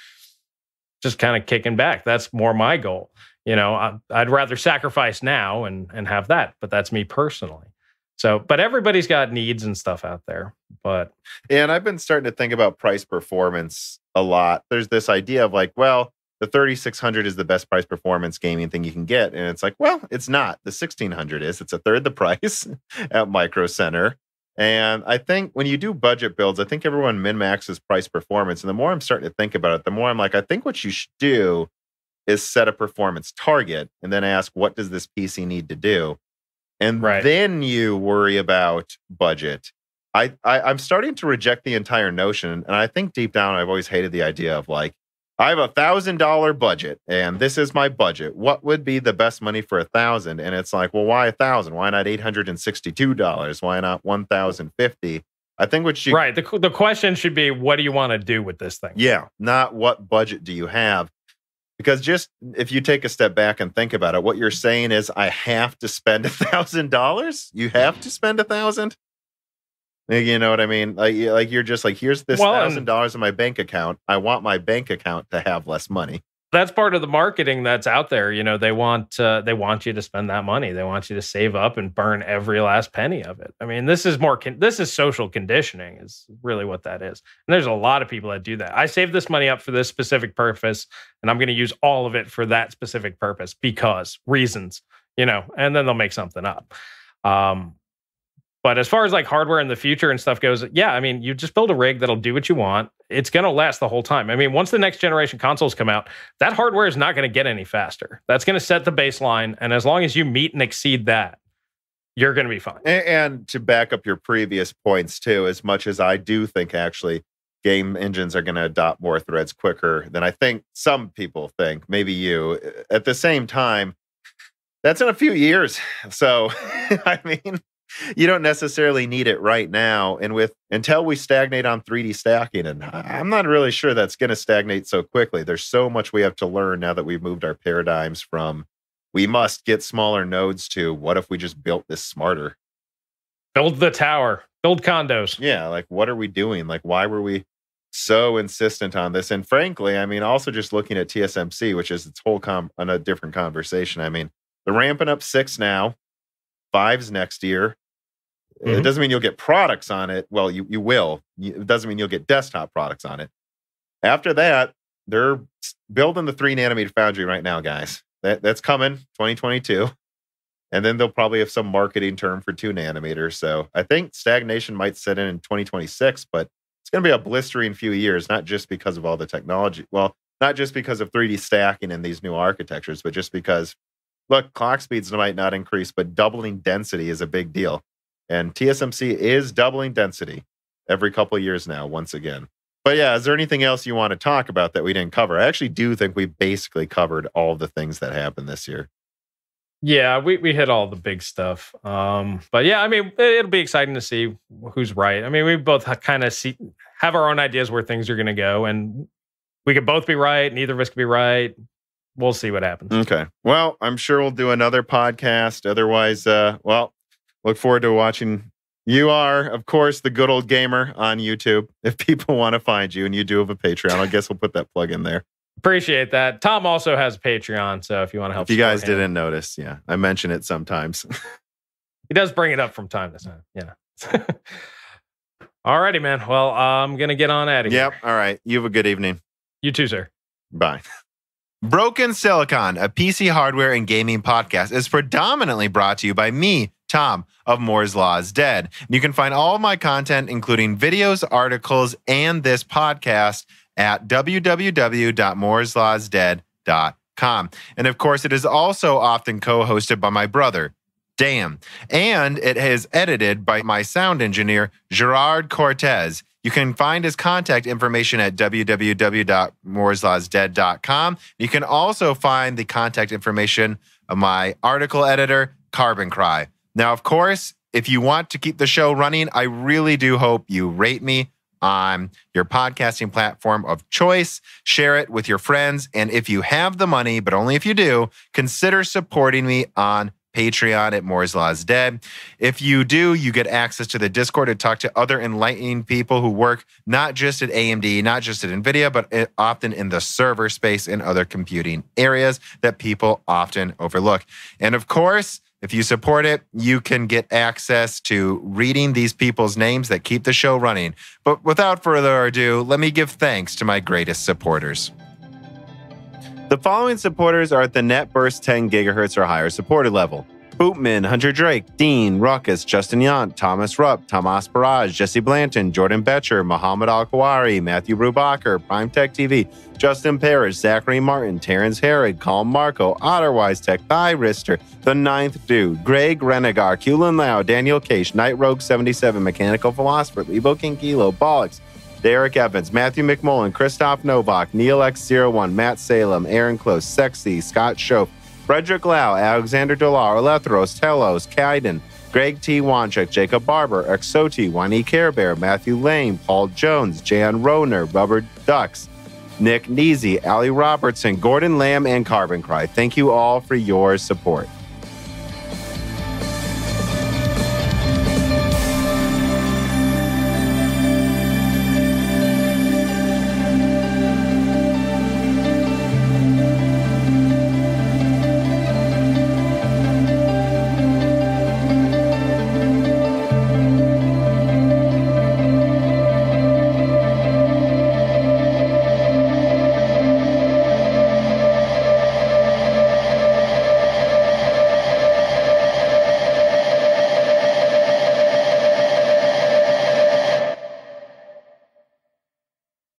just kind of kicking back. That's more my goal. I'd rather sacrifice now and have that, but that's me personally. So, but everybody's got needs and stuff out there. But and I've been starting to think about price performance a lot. There's this idea of like, the 3600 is the best price performance gaming thing you can get. And it's like, it's not. The 1600 is. It's a third the price at Micro Center. And I think when you do budget builds, I think everyone min-maxes price performance. And the more I'm starting to think about it, the more I'm like, I think what you should do is set a performance target and then ask, what does this PC need to do? and Right. then you worry about budget. I'm starting to reject the entire notion, and I think deep down I've always hated the idea of like, I have $1,000 budget, and this is my budget. What would be the best money for 1,000? And it's like, well, why 1,000? Why not $862? Why not 1,050? I think what you Right. The question should be, what do you want to do with this thing? yeah, not what budget do you have? Because just if you take a step back and think about it, what you're saying is, I have to spend $1,000. You have to spend 1,000. You know what I mean? Like you're just like, here's this $1,000 in my bank account. I want my bank account to have less money. That's part of the marketing that's out there. You know, they want you to spend that money. They want you to save up and burn every last penny of it. I mean, this is social conditioning is really what that is. And there's a lot of people that do that. I saved this money up for this specific purpose, and I'm going to use all of it for that specific purpose because reasons, you know, and then they'll make something up. But as far as like hardware in the future and stuff goes, yeah, I mean, you just build a rig that'll do what you want. It's going to last the whole time. I mean, once the next generation consoles come out, that hardware is not going to get any faster. That's going to set the baseline. And as long as you meet and exceed that, you're going to be fine. And to back up your previous points too, as much as I do think actually game engines are going to adopt more threads quicker than I think some people think, maybe you, at the same time, that's in a few years. So, I mean, you don't necessarily need it right now. And until we stagnate on 3D stacking, and I'm not really sure that's going to stagnate so quickly. There's so much we have to learn now that we've moved our paradigms from we must get smaller nodes to what if we just built this smarter? Build the tower, build condos. Yeah, like what are we doing? Like why were we so insistent on this? And frankly, I mean, also just looking at TSMC, which is its whole on a different conversation. I mean, they're ramping up 6 now, 5's next year. It doesn't mean you'll get products on it. Well, you will. It doesn't mean you'll get desktop products on it. After that, they're building the 3-nanometer foundry right now, guys. That's coming 2022. And then they'll probably have some marketing term for 2 nanometers. So I think stagnation might set in 2026, but it's going to be a blistering few years, not just because of all the technology. Well, not just because of 3D stacking and these new architectures, but just because, look, clock speeds might not increase, but doubling density is a big deal. And TSMC is doubling density every couple of years now, once again. But yeah, is there anything else you want to talk about that we didn't cover? I actually do think we basically covered all the things that happened this year. Yeah, we hit all the big stuff. But yeah, I mean, it'll be exciting to see who's right. I mean, we both kind of have our own ideas where things are going to go, and we could both be right. Neither of us could be right. We'll see what happens. Okay. Well, I'm sure we'll do another podcast. Otherwise, look forward to watching. You are, of course, the good old gamer on YouTube. If people want to find you, and you do have a Patreon, I guess we'll put that plug in there. Appreciate that. Tom also has a Patreon, so if you want to help. If you guys didn't notice, yeah, I mention it sometimes. He does bring it up from time to time. Yeah. Alrighty, man. Well, I'm going to get on out of here. Yep. All right. You have a good evening. You too, sir. Bye. Broken Silicon, a PC hardware and gaming podcast, is predominantly brought to you by me, Tom, of Moore's Law is Dead. And you can find all of my content, including videos, articles, and this podcast at www.mooreslawsdead.com. And of course, it is also often co-hosted by my brother, Dan. And it is edited by my sound engineer, Gerard Cortez. You can find his contact information at www.mooreslawsdead.com. You can also find the contact information of my article editor, Carbon Cry. Now, of course, if you want to keep the show running, I really do hope you rate me on your podcasting platform of choice, share it with your friends, and if you have the money, but only if you do, consider supporting me on Patreon at Moore's Law is Dead. If you do, you get access to the Discord to talk to other enlightening people who work not just at AMD, not just at Nvidia, but often in the server space and other computing areas that people often overlook. And of course, if you support it, you can get access to reading these people's names that keep the show running. But without further ado, let me give thanks to my greatest supporters. The following supporters are at the net burst 10 gigahertz or higher supported level: Bootman, Hunter Drake, Dean, Ruckus, Justin Yant, Thomas Rupp, Tomas Barrage, Jesse Blanton, Jordan Betcher, Muhammad Al-Kawari, Matthew Brubacher, Prime Tech TV, Justin Parrish, Zachary Martin, Terrence Herod, Colin Marco, Otterwise Tech, Thigh Rister, The Ninth Dude, Greg Renegar, Kulin Lau, Daniel Cage, Night Rogue 77, Mechanical Philosopher, Lebo King Kilo, Bollocks, Derek Evans, Matthew McMullen, Christoph Novak, Neil X01, Matt Salem, Aaron Close, Sexy, Scott Schoaf, Frederick Lau, Alexander Dolar, Alethros, Telos, Kaiden, Greg T. Wanchuk, Jacob Barber, Exoti, Wani Care Bear, Matthew Lane, Paul Jones, Jan Roner, Rubber Ducks, Nick Neasy, Ali Robertson, Gordon Lamb, and Carbon Cry. Thank you all for your support.